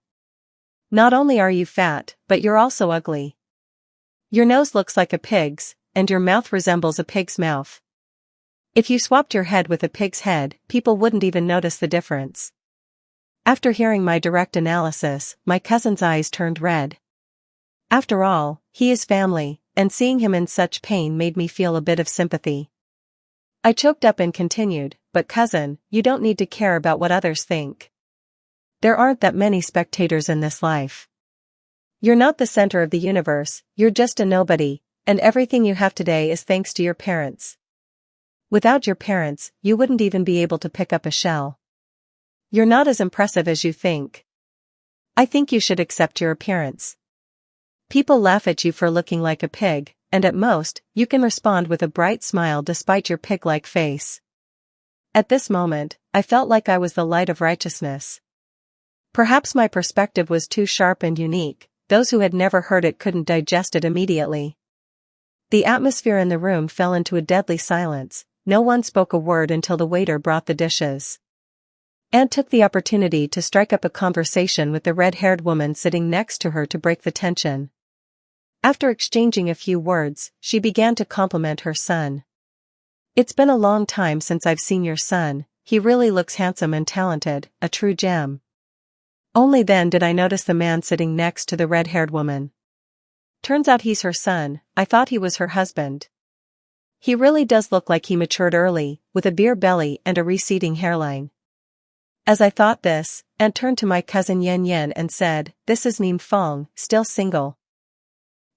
Not only are you fat, but you're also ugly. Your nose looks like a pig's, and your mouth resembles a pig's mouth. If you swapped your head with a pig's head, people wouldn't even notice the difference." After hearing my direct analysis, my cousin's eyes turned red. After all, he is family, and seeing him in such pain made me feel a bit of sympathy. I choked up and continued, "But cousin, you don't need to care about what others think. There aren't that many spectators in this life. You're not the center of the universe, you're just a nobody, and everything you have today is thanks to your parents. Without your parents, you wouldn't even be able to pick up a shell. You're not as impressive as you think. I think you should accept your appearance. People laugh at you for looking like a pig, and at most, you can respond with a bright smile despite your pig-like face. At this moment, I felt like I was the light of righteousness. Perhaps my perspective was too sharp and unique, those who had never heard it couldn't digest it immediately. The atmosphere in the room fell into a deadly silence, no one spoke a word until the waiter brought the dishes. Aunt took the opportunity to strike up a conversation with the red-haired woman sitting next to her to break the tension. After exchanging a few words, she began to compliment her son. "It's been a long time since I've seen your son, he really looks handsome and talented, a true gem." Only then did I notice the man sitting next to the red-haired woman. Turns out he's her son, I thought he was her husband. He really does look like he matured early, with a beer belly and a receding hairline. As I thought this, Aunt turned to my cousin Yan Yan and said, "This is Nim Fong, still single."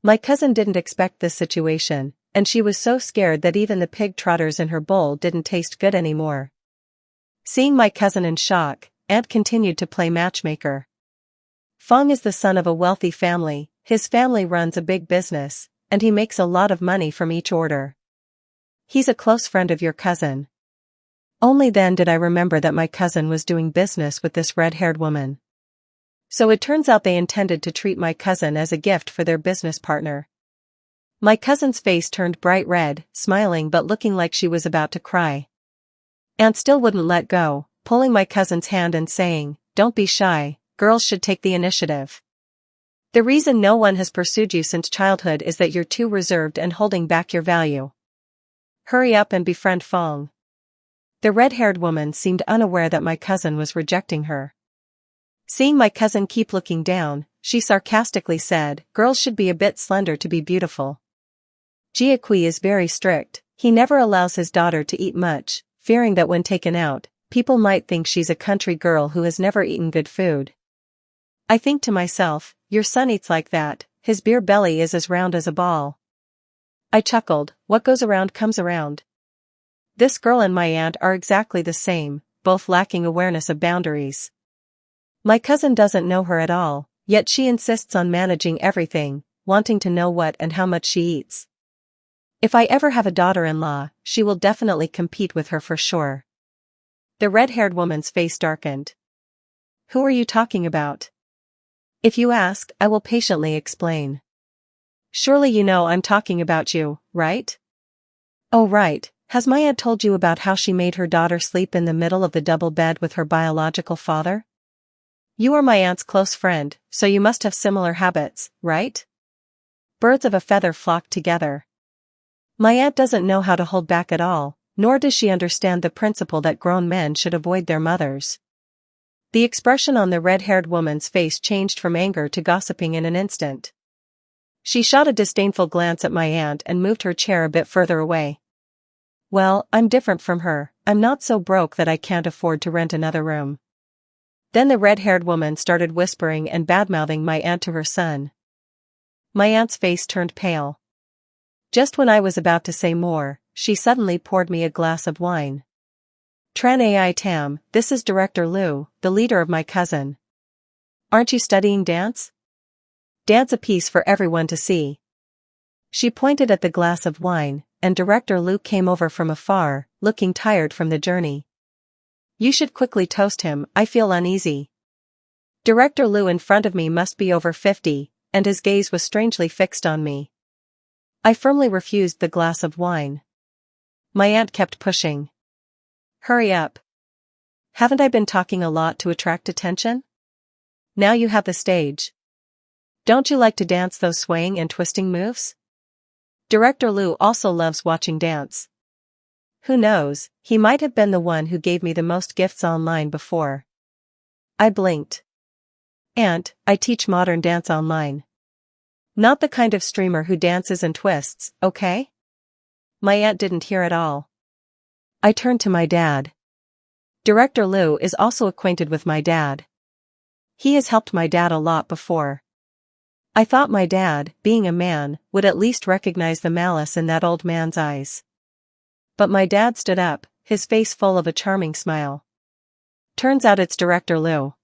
My cousin didn't expect this situation, and she was so scared that even the pig trotters in her bowl didn't taste good anymore. Seeing my cousin in shock, Aunt continued to play matchmaker. Fong is the son of a wealthy family, his family runs a big business, and he makes a lot of money from each order. He's a close friend of your cousin. Only then did I remember that my cousin was doing business with this red-haired woman. So it turns out they intended to treat my cousin as a gift for their business partner. My cousin's face turned bright red, smiling but looking like she was about to cry. Aunt still wouldn't let go, pulling my cousin's hand and saying, "Don't be shy, girls should take the initiative. The reason no one has pursued you since childhood is that you're too reserved and holding back your value. Hurry up and befriend Fong." The red-haired woman seemed unaware that my cousin was rejecting her. Seeing my cousin keep looking down, she sarcastically said, "Girls should be a bit slender to be beautiful. Jia Kui is very strict, he never allows his daughter to eat much, fearing that when taken out, people might think she's a country girl who has never eaten good food. I think to myself, your son eats like that, his beer belly is as round as a ball." I chuckled, what goes around comes around. This girl and my aunt are exactly the same, both lacking awareness of boundaries. My cousin doesn't know her at all, yet she insists on managing everything, wanting to know what and how much she eats. If I ever have a daughter-in-law, she will definitely compete with her for sure. The red-haired woman's face darkened. "Who are you talking about?" "If you ask, I will patiently explain." "Surely you know I'm talking about you, right?" "Oh right, has my aunt told you about how she made her daughter sleep in the middle of the double bed with her biological father? You are my aunt's close friend, so you must have similar habits, right? Birds of a feather flock together. My aunt doesn't know how to hold back at all, nor does she understand the principle that grown men should avoid their mothers." The expression on the red-haired woman's face changed from anger to gossiping in an instant. She shot a disdainful glance at my aunt and moved her chair a bit further away. "Well, I'm different from her, I'm not so broke that I can't afford to rent another room." Then the red-haired woman started whispering and badmouthing my aunt to her son. My aunt's face turned pale. Just when I was about to say more, she suddenly poured me a glass of wine. "Tran Ai Tam, this is Director Liu, the leader of my cousin. Aren't you studying dance? Dance a piece for everyone to see." She pointed at the glass of wine, and Director Liu came over from afar, looking tired from the journey. "You should quickly toast him, I feel uneasy." Director Liu in front of me must be over 50, and his gaze was strangely fixed on me. I firmly refused the glass of wine. My aunt kept pushing. "Hurry up. Haven't I been talking a lot to attract attention? Now you have the stage. Don't you like to dance those swaying and twisting moves?" Director Liu also loves watching dance. Who knows, he might have been the one who gave me the most gifts online before. I blinked. "Aunt, I teach modern dance online. Not the kind of streamer who dances and twists, okay?" My aunt didn't hear at all. I turned to my dad. Director Liu is also acquainted with my dad. He has helped my dad a lot before. I thought my dad, being a man, would at least recognize the malice in that old man's eyes. But my dad stood up, his face full of a charming smile. "Turns out it's Director Liu.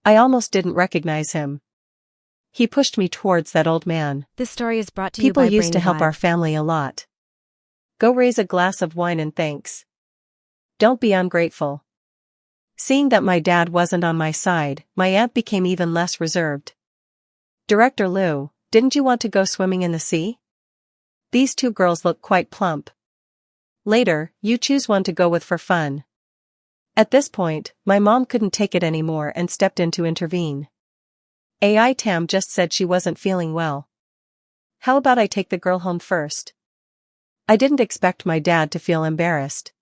I almost didn't recognize him." He pushed me towards that old man. This story is brought to you by People used to Brainy help Vibe. our family a lot. Go raise a glass of wine and thanks. Don't be ungrateful. Seeing that my dad wasn't on my side, my aunt became even less reserved. Director Liu, didn't you want to go swimming in the sea? These two girls look quite plump. Later, you choose one to go with for fun. At this point, my mom couldn't take it anymore and stepped in to intervene. AI Tam just said she wasn't feeling well. How about I take the girl home first? I didn't expect my dad to feel embarrassed.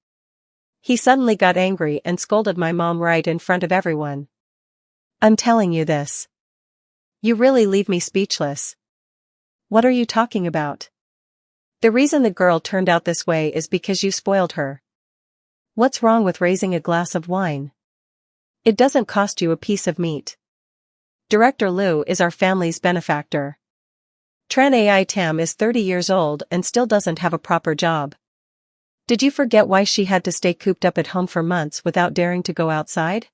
He suddenly got angry and scolded my mom right in front of everyone. I'm telling you this. You really leave me speechless. What are you talking about? The reason the girl turned out this way is because you spoiled her. What's wrong with raising a glass of wine? It doesn't cost you a piece of meat. Director Liu is our family's benefactor. Chen Aixin is 30 years old and still doesn't have a proper job. Did you forget why she had to stay cooped up at home for months without daring to go outside?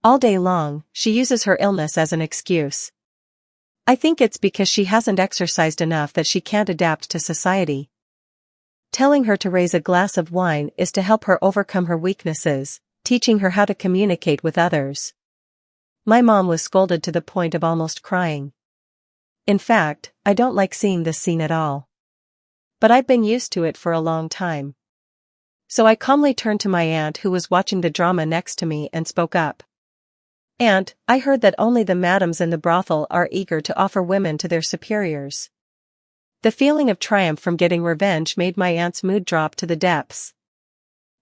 All day long, she uses her illness as an excuse. I think it's because she hasn't exercised enough that she can't adapt to society. Telling her to raise a glass of wine is to help her overcome her weaknesses, teaching her how to communicate with others. My mom was scolded to the point of almost crying. In fact, I don't like seeing this scene at all. But I've been used to it for a long time. So I calmly turned to my aunt who was watching the drama next to me and spoke up. Aunt, I heard that only the madams in the brothel are eager to offer women to their superiors. The feeling of triumph from getting revenge made my aunt's mood drop to the depths.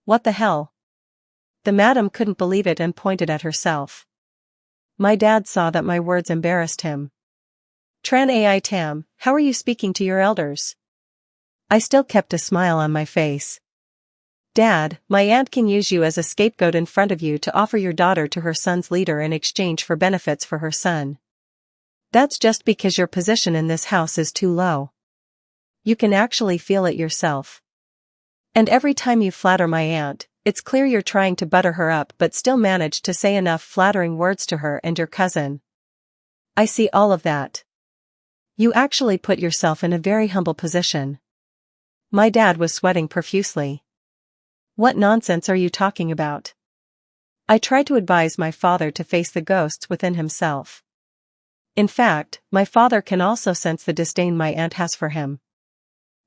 What the hell? The madam couldn't believe it and pointed at herself. My dad saw that my words embarrassed him. Chen Aixin, how are you speaking to your elders? I still kept a smile on my face. Dad, my aunt can use you as a scapegoat in front of you to offer your daughter to her son's leader in exchange for benefits for her son. That's just because your position in this house is too low. You can actually feel it yourself. And every time you flatter my aunt, it's clear you're trying to butter her up but still manage to say enough flattering words to her and your cousin. I see all of that. You actually put yourself in a very humble position. My dad was sweating profusely. What nonsense are you talking about? I tried to advise my father to face the ghosts within himself. In fact, my father can also sense the disdain my aunt has for him.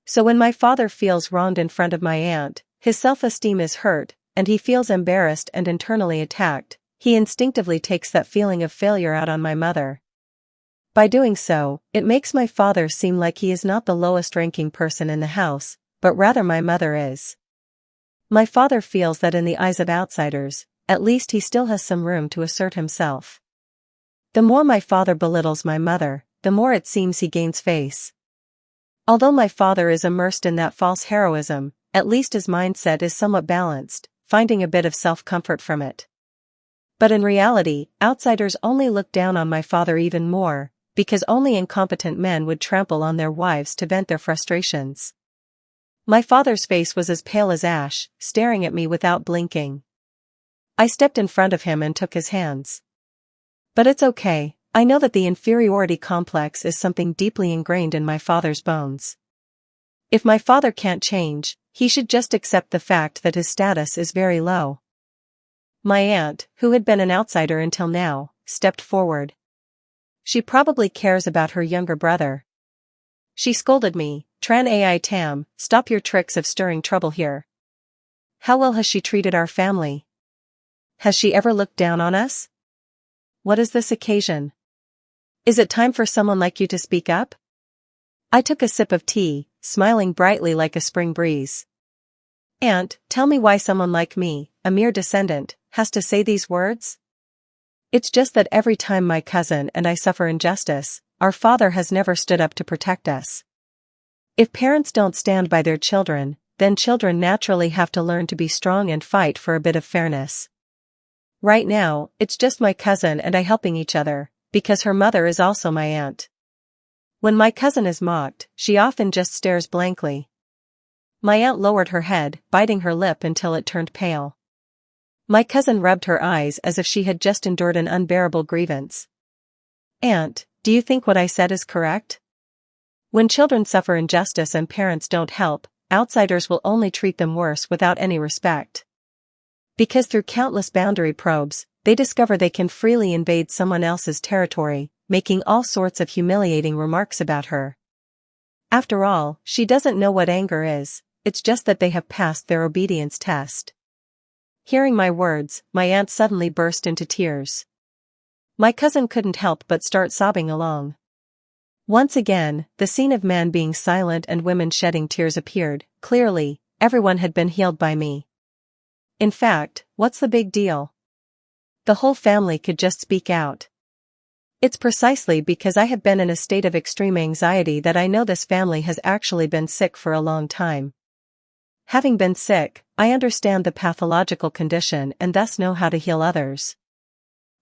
So when my father feels wronged in front of my aunt, his self-esteem is hurt, and he feels embarrassed and internally attacked, he instinctively takes that feeling of failure out on my mother. By doing so, it makes my father seem like he is not the lowest-ranking person in the house, but rather my mother is. My father feels that in the eyes of outsiders, at least he still has some room to assert himself. The more my father belittles my mother, the more it seems he gains face. Although my father is immersed in that false heroism, at least his mindset is somewhat balanced, finding a bit of self-comfort from it. But in reality, outsiders only look down on my father even more, because only incompetent men would trample on their wives to vent their frustrations. My father's face was as pale as ash, staring at me without blinking. I stepped in front of him and took his hands. But it's okay, I know that the inferiority complex is something deeply ingrained in my father's bones. If my father can't change, he should just accept the fact that his status is very low. My aunt, who had been an outsider until now, stepped forward. She probably cares about her younger brother. She scolded me, Chen Aixin, stop your tricks of stirring trouble here. How well has she treated our family? Has she ever looked down on us? What is this occasion? Is it time for someone like you to speak up? I took a sip of tea, smiling brightly like a spring breeze. Aunt, tell me why someone like me, a mere descendant, has to say these words? It's just that every time my cousin and I suffer injustice, our father has never stood up to protect us. If parents don't stand by their children, then children naturally have to learn to be strong and fight for a bit of fairness. Right now, it's just my cousin and I helping each other, because her mother is also my aunt. When my cousin is mocked, she often just stares blankly. My aunt lowered her head, biting her lip until it turned pale. My cousin rubbed her eyes as if she had just endured an unbearable grievance. Aunt, Do you think what I said is correct? When children suffer injustice and parents don't help, outsiders will only treat them worse without any respect. Because through countless boundary probes, they discover they can freely invade someone else's territory, making all sorts of humiliating remarks about her. After all, she doesn't know what anger is, it's just that they have passed their obedience test. Hearing my words, my aunt suddenly burst into tears. My cousin couldn't help but start sobbing along. Once again, the scene of men being silent and women shedding tears appeared. Clearly, everyone had been healed by me. In fact, what's the big deal? The whole family could just speak out. It's precisely because I have been in a state of extreme anxiety that I know this family has actually been sick for a long time. Having been sick, I understand the pathological condition and thus know how to heal others.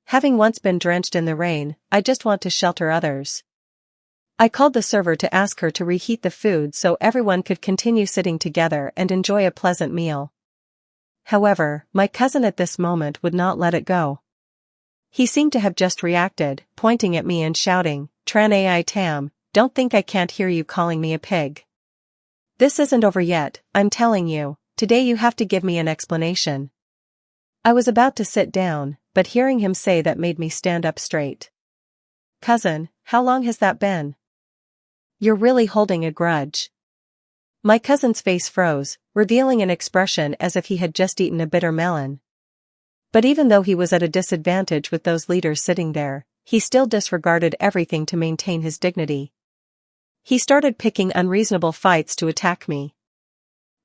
Having once been drenched in the rain, I just want to shelter others. I called the server to ask her to reheat the food so everyone could continue sitting together and enjoy a pleasant meal. However, my cousin at this moment would not let it go. He seemed to have just reacted, pointing at me and shouting, "Chen Aixin, don't think I can't hear you calling me a pig. This isn't over yet, I'm telling you, today you have to give me an explanation." I was about to sit down, but hearing him say that made me stand up straight. "Cousin, how long has that been? You're really holding a grudge." My cousin's face froze, revealing an expression as if he had just eaten a bitter melon. But even though he was at a disadvantage with those leaders sitting there, he still disregarded everything to maintain his dignity. He started picking unreasonable fights to attack me.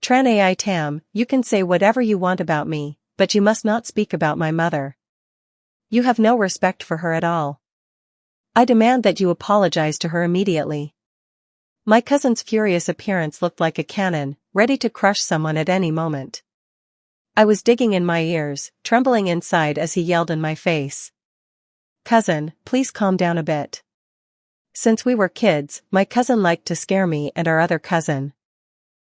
"Chen Aixin, you can say whatever you want about me, but you must not speak about my mother. You have no respect for her at all. I demand that you apologize to her immediately." My cousin's furious appearance looked like a cannon, ready to crush someone at any moment. I was digging in my ears, trembling inside as he yelled in my face. "Cousin, please calm down a bit." Since we were kids, my cousin liked to scare me and our other cousin.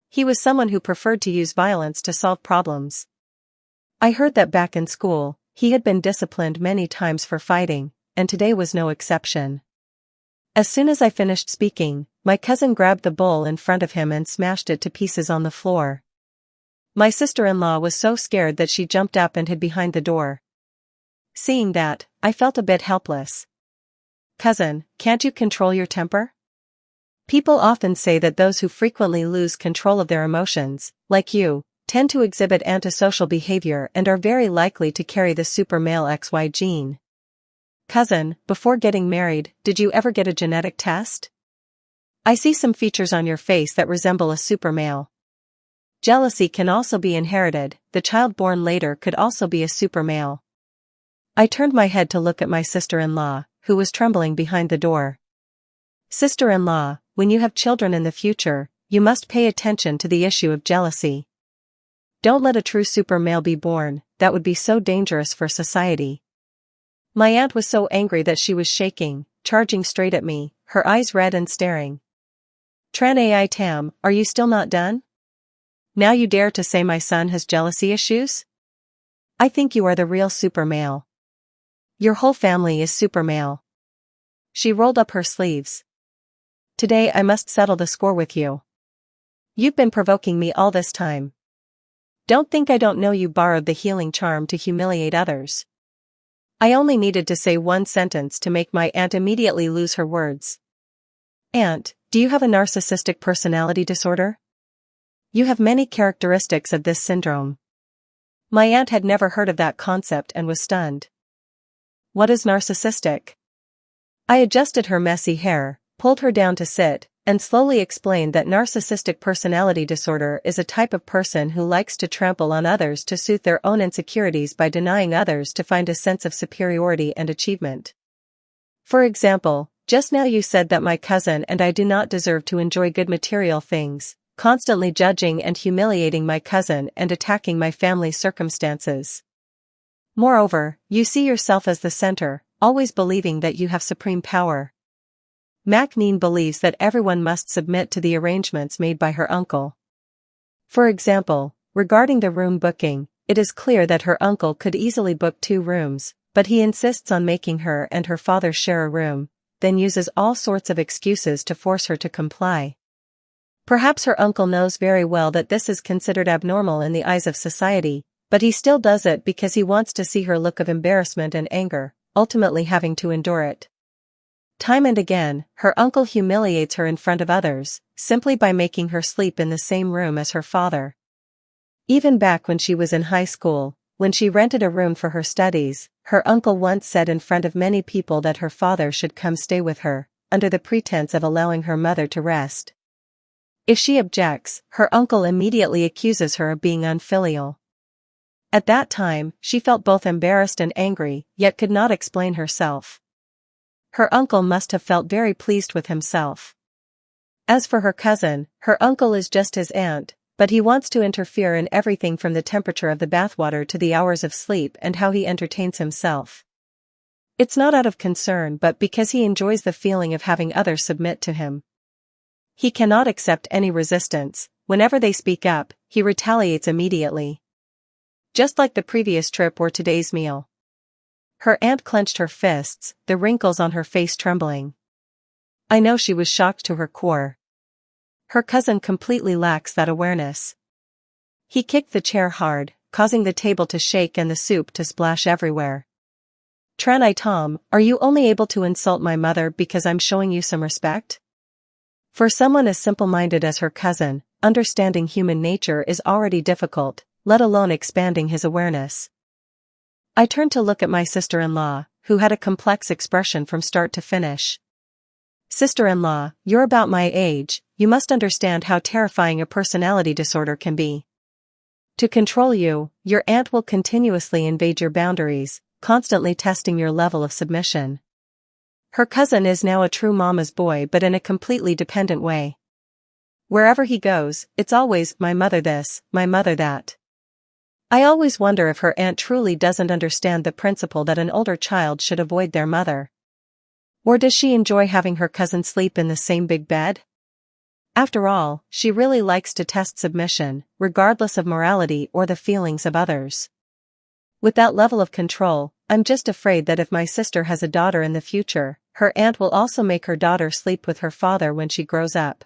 He was someone who preferred to use violence to solve problems. I heard that back in school, he had been disciplined many times for fighting, and today was no exception. As soon as I finished speaking, my cousin grabbed the bowl in front of him and smashed it to pieces on the floor. My sister-in-law was so scared that she jumped up and hid behind the door. Seeing that, I felt a bit helpless. "Cousin, can't you control your temper?" People often say that those who frequently lose control of their emotions, like you, tend to exhibit antisocial behavior and are very likely to carry the super male XY gene. Cousin, before getting married, did you ever get a genetic test? I see some features on your face that resemble a super male. Jealousy can also be inherited, the child born later could also be a super male. I turned my head to look at my sister-in-law, who was trembling behind the door. Sister-in-law, when you have children in the future, you must pay attention to the issue of jealousy. Don't let a true super male be born, that would be so dangerous for society. My aunt was so angry that she was shaking, charging straight at me, her eyes red and staring. "Chen Aixin, are you still not done? Now you dare to say my son has jealousy issues? I think you are the real super male. Your whole family is super male." She rolled up her sleeves. "Today I must settle the score with you. You've been provoking me all this time. Don't think I don't know you borrowed the healing charm to humiliate others." I only needed to say one sentence to make my aunt immediately lose her words. "Aunt, do you have a narcissistic personality disorder? You have many characteristics of this syndrome." My aunt had never heard of that concept and was stunned. "What is narcissistic?" I adjusted her messy hair, pulled her down to sit, and slowly explained that narcissistic personality disorder is a type of person who likes to trample on others to soothe their own insecurities by denying others to find a sense of superiority and achievement. For example, just now you said that my cousin and I do not deserve to enjoy good material things, constantly judging and humiliating my cousin and attacking my family's circumstances. Moreover, you see yourself as the center, always believing that you have supreme power. Maxine believes that everyone must submit to the arrangements made by her uncle. For example, regarding the room booking, it is clear that her uncle could easily book 2 rooms, but he insists on making her and her father share a room, then uses all sorts of excuses to force her to comply. Perhaps her uncle knows very well that this is considered abnormal in the eyes of society, but he still does it because he wants to see her look of embarrassment and anger, ultimately having to endure it. Time and again, her uncle humiliates her in front of others, simply by making her sleep in the same room as her father. Even back when she was in high school, when she rented a room for her studies, her uncle once said in front of many people that her father should come stay with her, under the pretense of allowing her mother to rest. If she objects, her uncle immediately accuses her of being unfilial. At that time, she felt both embarrassed and angry, yet could not explain herself. Her uncle must have felt very pleased with himself. As for her cousin, her uncle is just his aunt, but he wants to interfere in everything from the temperature of the bathwater to the hours of sleep and how he entertains himself. It's not out of concern but because he enjoys the feeling of having others submit to him. He cannot accept any resistance. Whenever they speak up, he retaliates immediately. Just like the previous trip or today's meal. Her aunt clenched her fists, the wrinkles on her face trembling. I know she was shocked to her core. Her cousin completely lacks that awareness. He kicked the chair hard, causing the table to shake and the soup to splash everywhere. Chen Aixin, are you only able to insult my mother because I'm showing you some respect? For someone as simple-minded as her cousin, understanding human nature is already difficult, let alone expanding his awareness. I turned to look at my sister-in-law, who had a complex expression from start to finish. Sister-in-law, you're about my age, you must understand how terrifying a personality disorder can be. To control you, your aunt will continuously invade your boundaries, constantly testing your level of submission. Her cousin is now a true mama's boy but in a completely dependent way. Wherever he goes, it's always, my mother this, my mother that. I always wonder if her aunt truly doesn't understand the principle that an older child should avoid their mother. Or does she enjoy having her cousin sleep in the same big bed? After all, she really likes to test submission, regardless of morality or the feelings of others. With that level of control, I'm just afraid that if my sister has a daughter in the future, her aunt will also make her daughter sleep with her father when she grows up.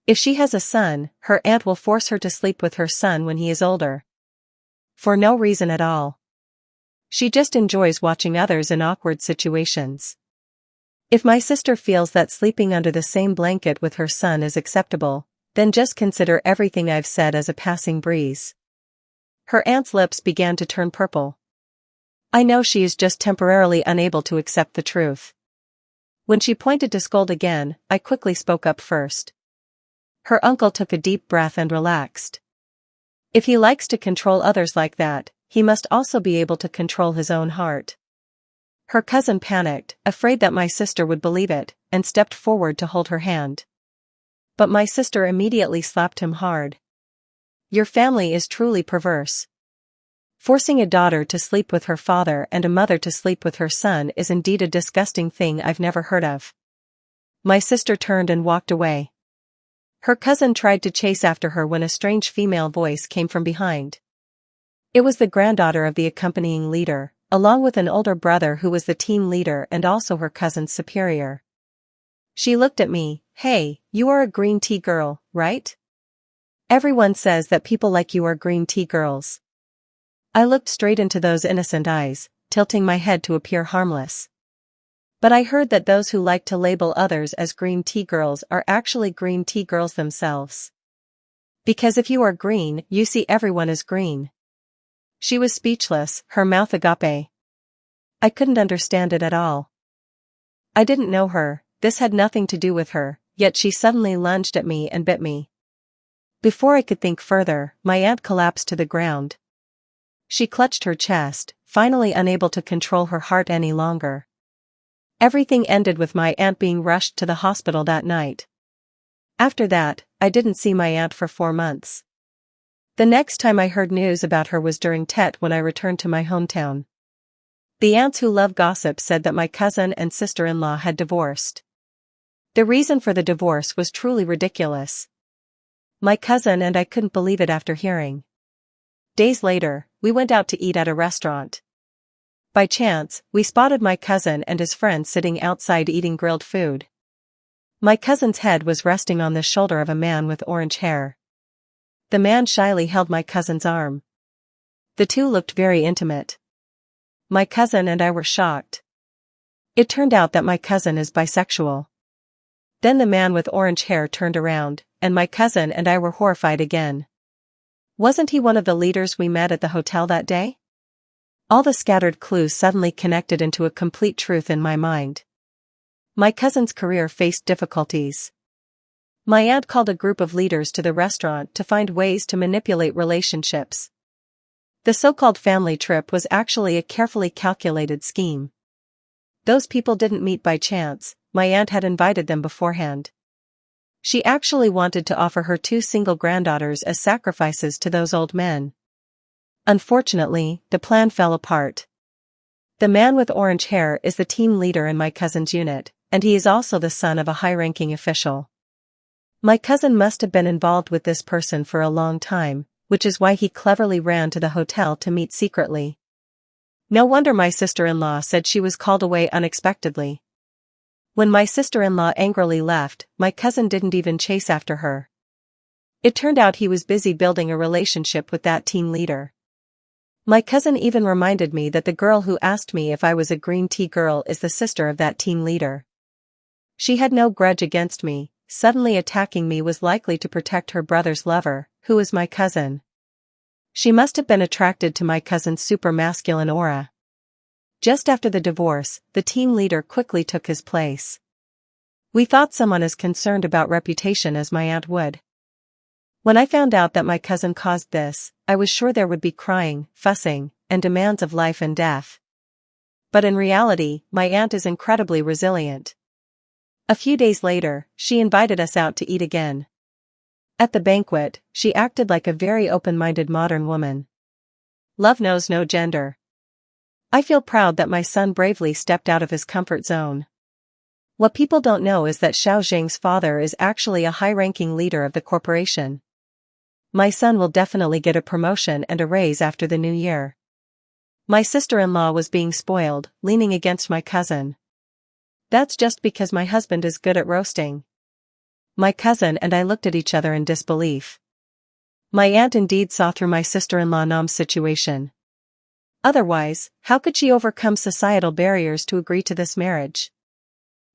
If she has a son, her aunt will force her to sleep with her son when he is older. For no reason at all. She just enjoys watching others in awkward situations. If my sister feels that sleeping under the same blanket with her son is acceptable, then just consider everything I've said as a passing breeze. Her aunt's lips began to turn purple. I know she is just temporarily unable to accept the truth. When she pointed to scold again, I quickly spoke up first. Her uncle took a deep breath and relaxed. If he likes to control others like that, he must also be able to control his own heart. Her cousin panicked, afraid that my sister would believe it, and stepped forward to hold her hand. But my sister immediately slapped him hard. Your family is truly perverse. Forcing a daughter to sleep with her father and a mother to sleep with her son is indeed a disgusting thing I've never heard of. My sister turned and walked away. Her cousin tried to chase after her when a strange female voice came from behind. It was the granddaughter of the accompanying leader, along with an older brother who was the team leader and also her cousin's superior. She looked at me, hey, you are a green tea girl, right? Everyone says that people like you are green tea girls. I looked straight into those innocent eyes, tilting my head to appear harmless. But I heard that those who like to label others as green tea girls are actually green tea girls themselves. Because if you are green, you see everyone as green. She was speechless, her mouth agape. I couldn't understand it at all. I didn't know her, this had nothing to do with her, yet she suddenly lunged at me and bit me. Before I could think further, my aunt collapsed to the ground. She clutched her chest, finally unable to control her heart any longer. Everything ended with my aunt being rushed to the hospital that night. After that, I didn't see my aunt for 4 months. The next time I heard news about her was during Tet when I returned to my hometown. The aunts who love gossip said that my cousin and sister-in-law had divorced. The reason for the divorce was truly ridiculous. My cousin and I couldn't believe it after hearing. Days later, we went out to eat at a restaurant. By chance, we spotted my cousin and his friend sitting outside eating grilled food. My cousin's head was resting on the shoulder of a man with orange hair. The man shyly held my cousin's arm. The two looked very intimate. My cousin and I were shocked. It turned out that my cousin is bisexual. Then the man with orange hair turned around, and my cousin and I were horrified again. Wasn't he one of the leaders we met at the hotel that day? All the scattered clues suddenly connected into a complete truth in my mind. My cousin's career faced difficulties. My aunt called a group of leaders to the restaurant to find ways to manipulate relationships. The so-called family trip was actually a carefully calculated scheme. Those people didn't meet by chance, my aunt had invited them beforehand. She actually wanted to offer her 2 single granddaughters as sacrifices to those old men. Unfortunately, the plan fell apart. The man with orange hair is the team leader in my cousin's unit, and he is also the son of a high-ranking official. My cousin must have been involved with this person for a long time, which is why he cleverly ran to the hotel to meet secretly. No wonder my sister-in-law said she was called away unexpectedly. When my sister-in-law angrily left, my cousin didn't even chase after her. It turned out he was busy building a relationship with that team leader. My cousin even reminded me that the girl who asked me if I was a green tea girl is the sister of that team leader. She had no grudge against me, suddenly attacking me was likely to protect her brother's lover, who is my cousin. She must have been attracted to my cousin's super masculine aura. Just after the divorce, the team leader quickly took his place. We thought someone as concerned about reputation as my aunt would. When I found out that my cousin caused this, I was sure there would be crying, fussing, and demands of life and death. But in reality, my aunt is incredibly resilient. A few days later, she invited us out to eat again. At the banquet, she acted like a very open-minded modern woman. Love knows no gender. I feel proud that my son bravely stepped out of his comfort zone. What people don't know is that Xiaojing's father is actually a high-ranking leader of the corporation. My son will definitely get a promotion and a raise after the new year. My sister-in-law was being spoiled, leaning against my cousin. That's just because my husband is good at roasting. My cousin and I looked at each other in disbelief. My aunt indeed saw through my sister-in-law Nam's situation. Otherwise, how could she overcome societal barriers to agree to this marriage?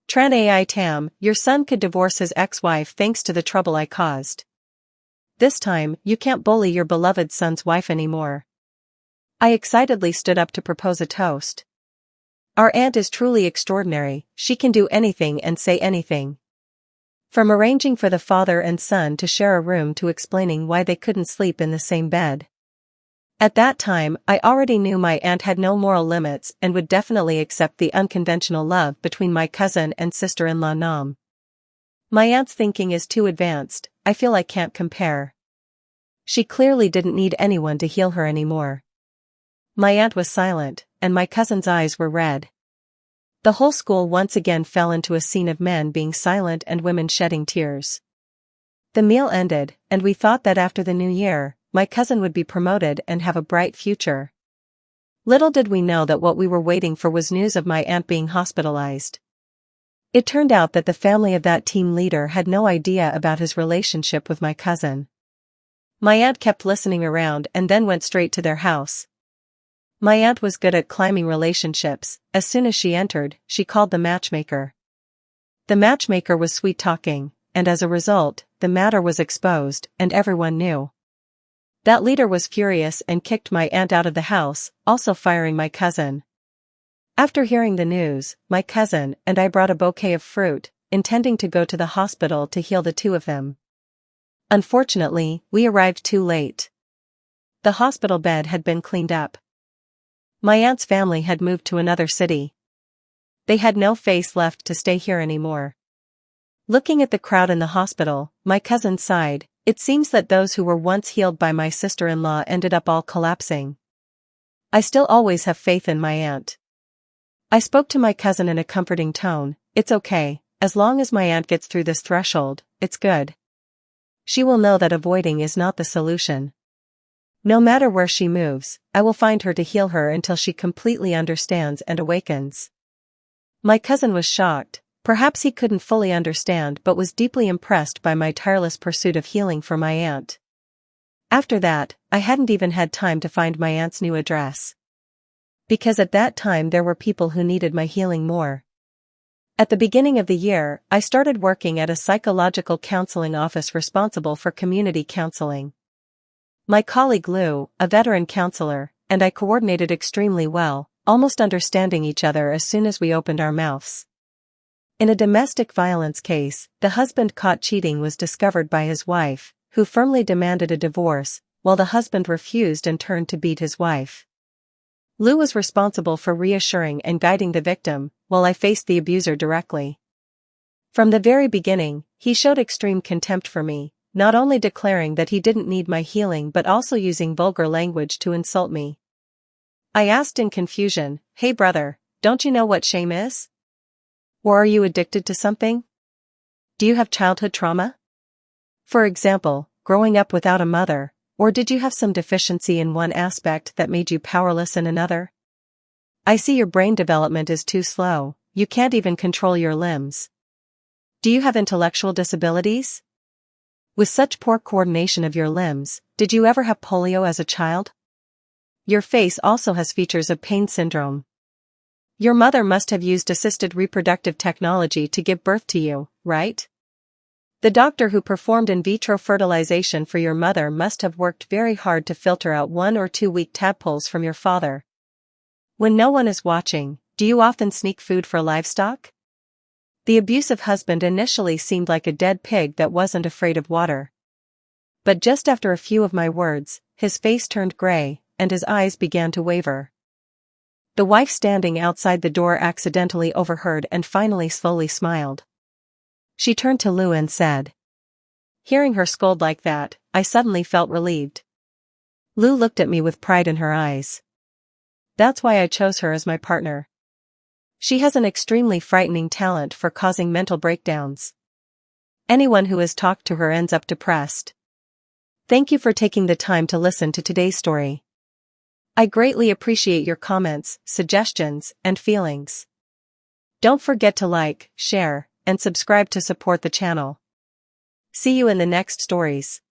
Chen Aixin, your son could divorce his ex-wife thanks to the trouble I caused. This time, you can't bully your beloved son's wife anymore. I excitedly stood up to propose a toast. Our aunt is truly extraordinary, she can do anything and say anything. From arranging for the father and son to share a room to explaining why they couldn't sleep in the same bed. At that time, I already knew my aunt had no moral limits and would definitely accept the unconventional love between my cousin and sister-in-law Nam. My aunt's thinking is too advanced, I feel I can't compare. She clearly didn't need anyone to heal her anymore. My aunt was silent, and my cousin's eyes were red. The whole school once again fell into a scene of men being silent and women shedding tears. The meal ended, and we thought that after the new year, my cousin would be promoted and have a bright future. Little did we know that what we were waiting for was news of my aunt being hospitalized. It turned out that the family of that team leader had no idea about his relationship with my cousin. My aunt kept listening around and then went straight to their house. My aunt was good at climbing relationships. As soon as she entered, she called the matchmaker. The matchmaker was sweet-talking, and as a result, the matter was exposed, and everyone knew. That leader was furious and kicked my aunt out of the house, also firing my cousin. After hearing the news, my cousin and I brought a bouquet of fruit, intending to go to the hospital to heal the two of them. Unfortunately, we arrived too late. The hospital bed had been cleaned up. My aunt's family had moved to another city. They had no face left to stay here anymore. Looking at the crowd in the hospital, my cousin sighed. It seems that those who were once healed by my sister-in-law ended up all collapsing. I still always have faith in my aunt. I spoke to my cousin in a comforting tone. It's okay, as long as my aunt gets through this threshold, it's good. She will know that avoiding is not the solution. No matter where she moves, I will find her to heal her until she completely understands and awakens. My cousin was shocked. Perhaps he couldn't fully understand but was deeply impressed by my tireless pursuit of healing for my aunt. After that, I hadn't even had time to find my aunt's new address. Because at that time there were people who needed my healing more. At the beginning of the year, I started working at a psychological counseling office responsible for community counseling. My colleague Lou, a veteran counselor, and I coordinated extremely well, almost understanding each other as soon as we opened our mouths. In a domestic violence case, the husband caught cheating was discovered by his wife, who firmly demanded a divorce, while the husband refused and turned to beat his wife. Lou was responsible for reassuring and guiding the victim, while I faced the abuser directly. From the very beginning, he showed extreme contempt for me, not only declaring that he didn't need my healing but also using vulgar language to insult me. I asked in confusion, "Hey brother, don't you know what shame is? Or are you addicted to something? Do you have childhood trauma? For example, growing up without a mother, or did you have some deficiency in one aspect that made you powerless in another? I see your brain development is too slow, you can't even control your limbs. Do you have intellectual disabilities? With such poor coordination of your limbs, did you ever have polio as a child? Your face also has features of pain syndrome. Your mother must have used assisted reproductive technology to give birth to you, right? The doctor who performed in vitro fertilization for your mother must have worked very hard to filter out 1 or 2 weak tadpoles from your father. When no one is watching, do you often sneak food for livestock? The abusive husband initially seemed like a dead pig that wasn't afraid of water. But just after a few of my words, his face turned gray, and his eyes began to waver. The wife standing outside the door accidentally overheard and finally slowly smiled. She turned to Lou and said. Hearing her scold like that, I suddenly felt relieved. Lou looked at me with pride in her eyes. That's why I chose her as my partner. She has an extremely frightening talent for causing mental breakdowns. Anyone who has talked to her ends up depressed. Thank you for taking the time to listen to today's story. I greatly appreciate your comments, suggestions, and feelings. Don't forget to like, share, and subscribe to support the channel. See you in the next stories.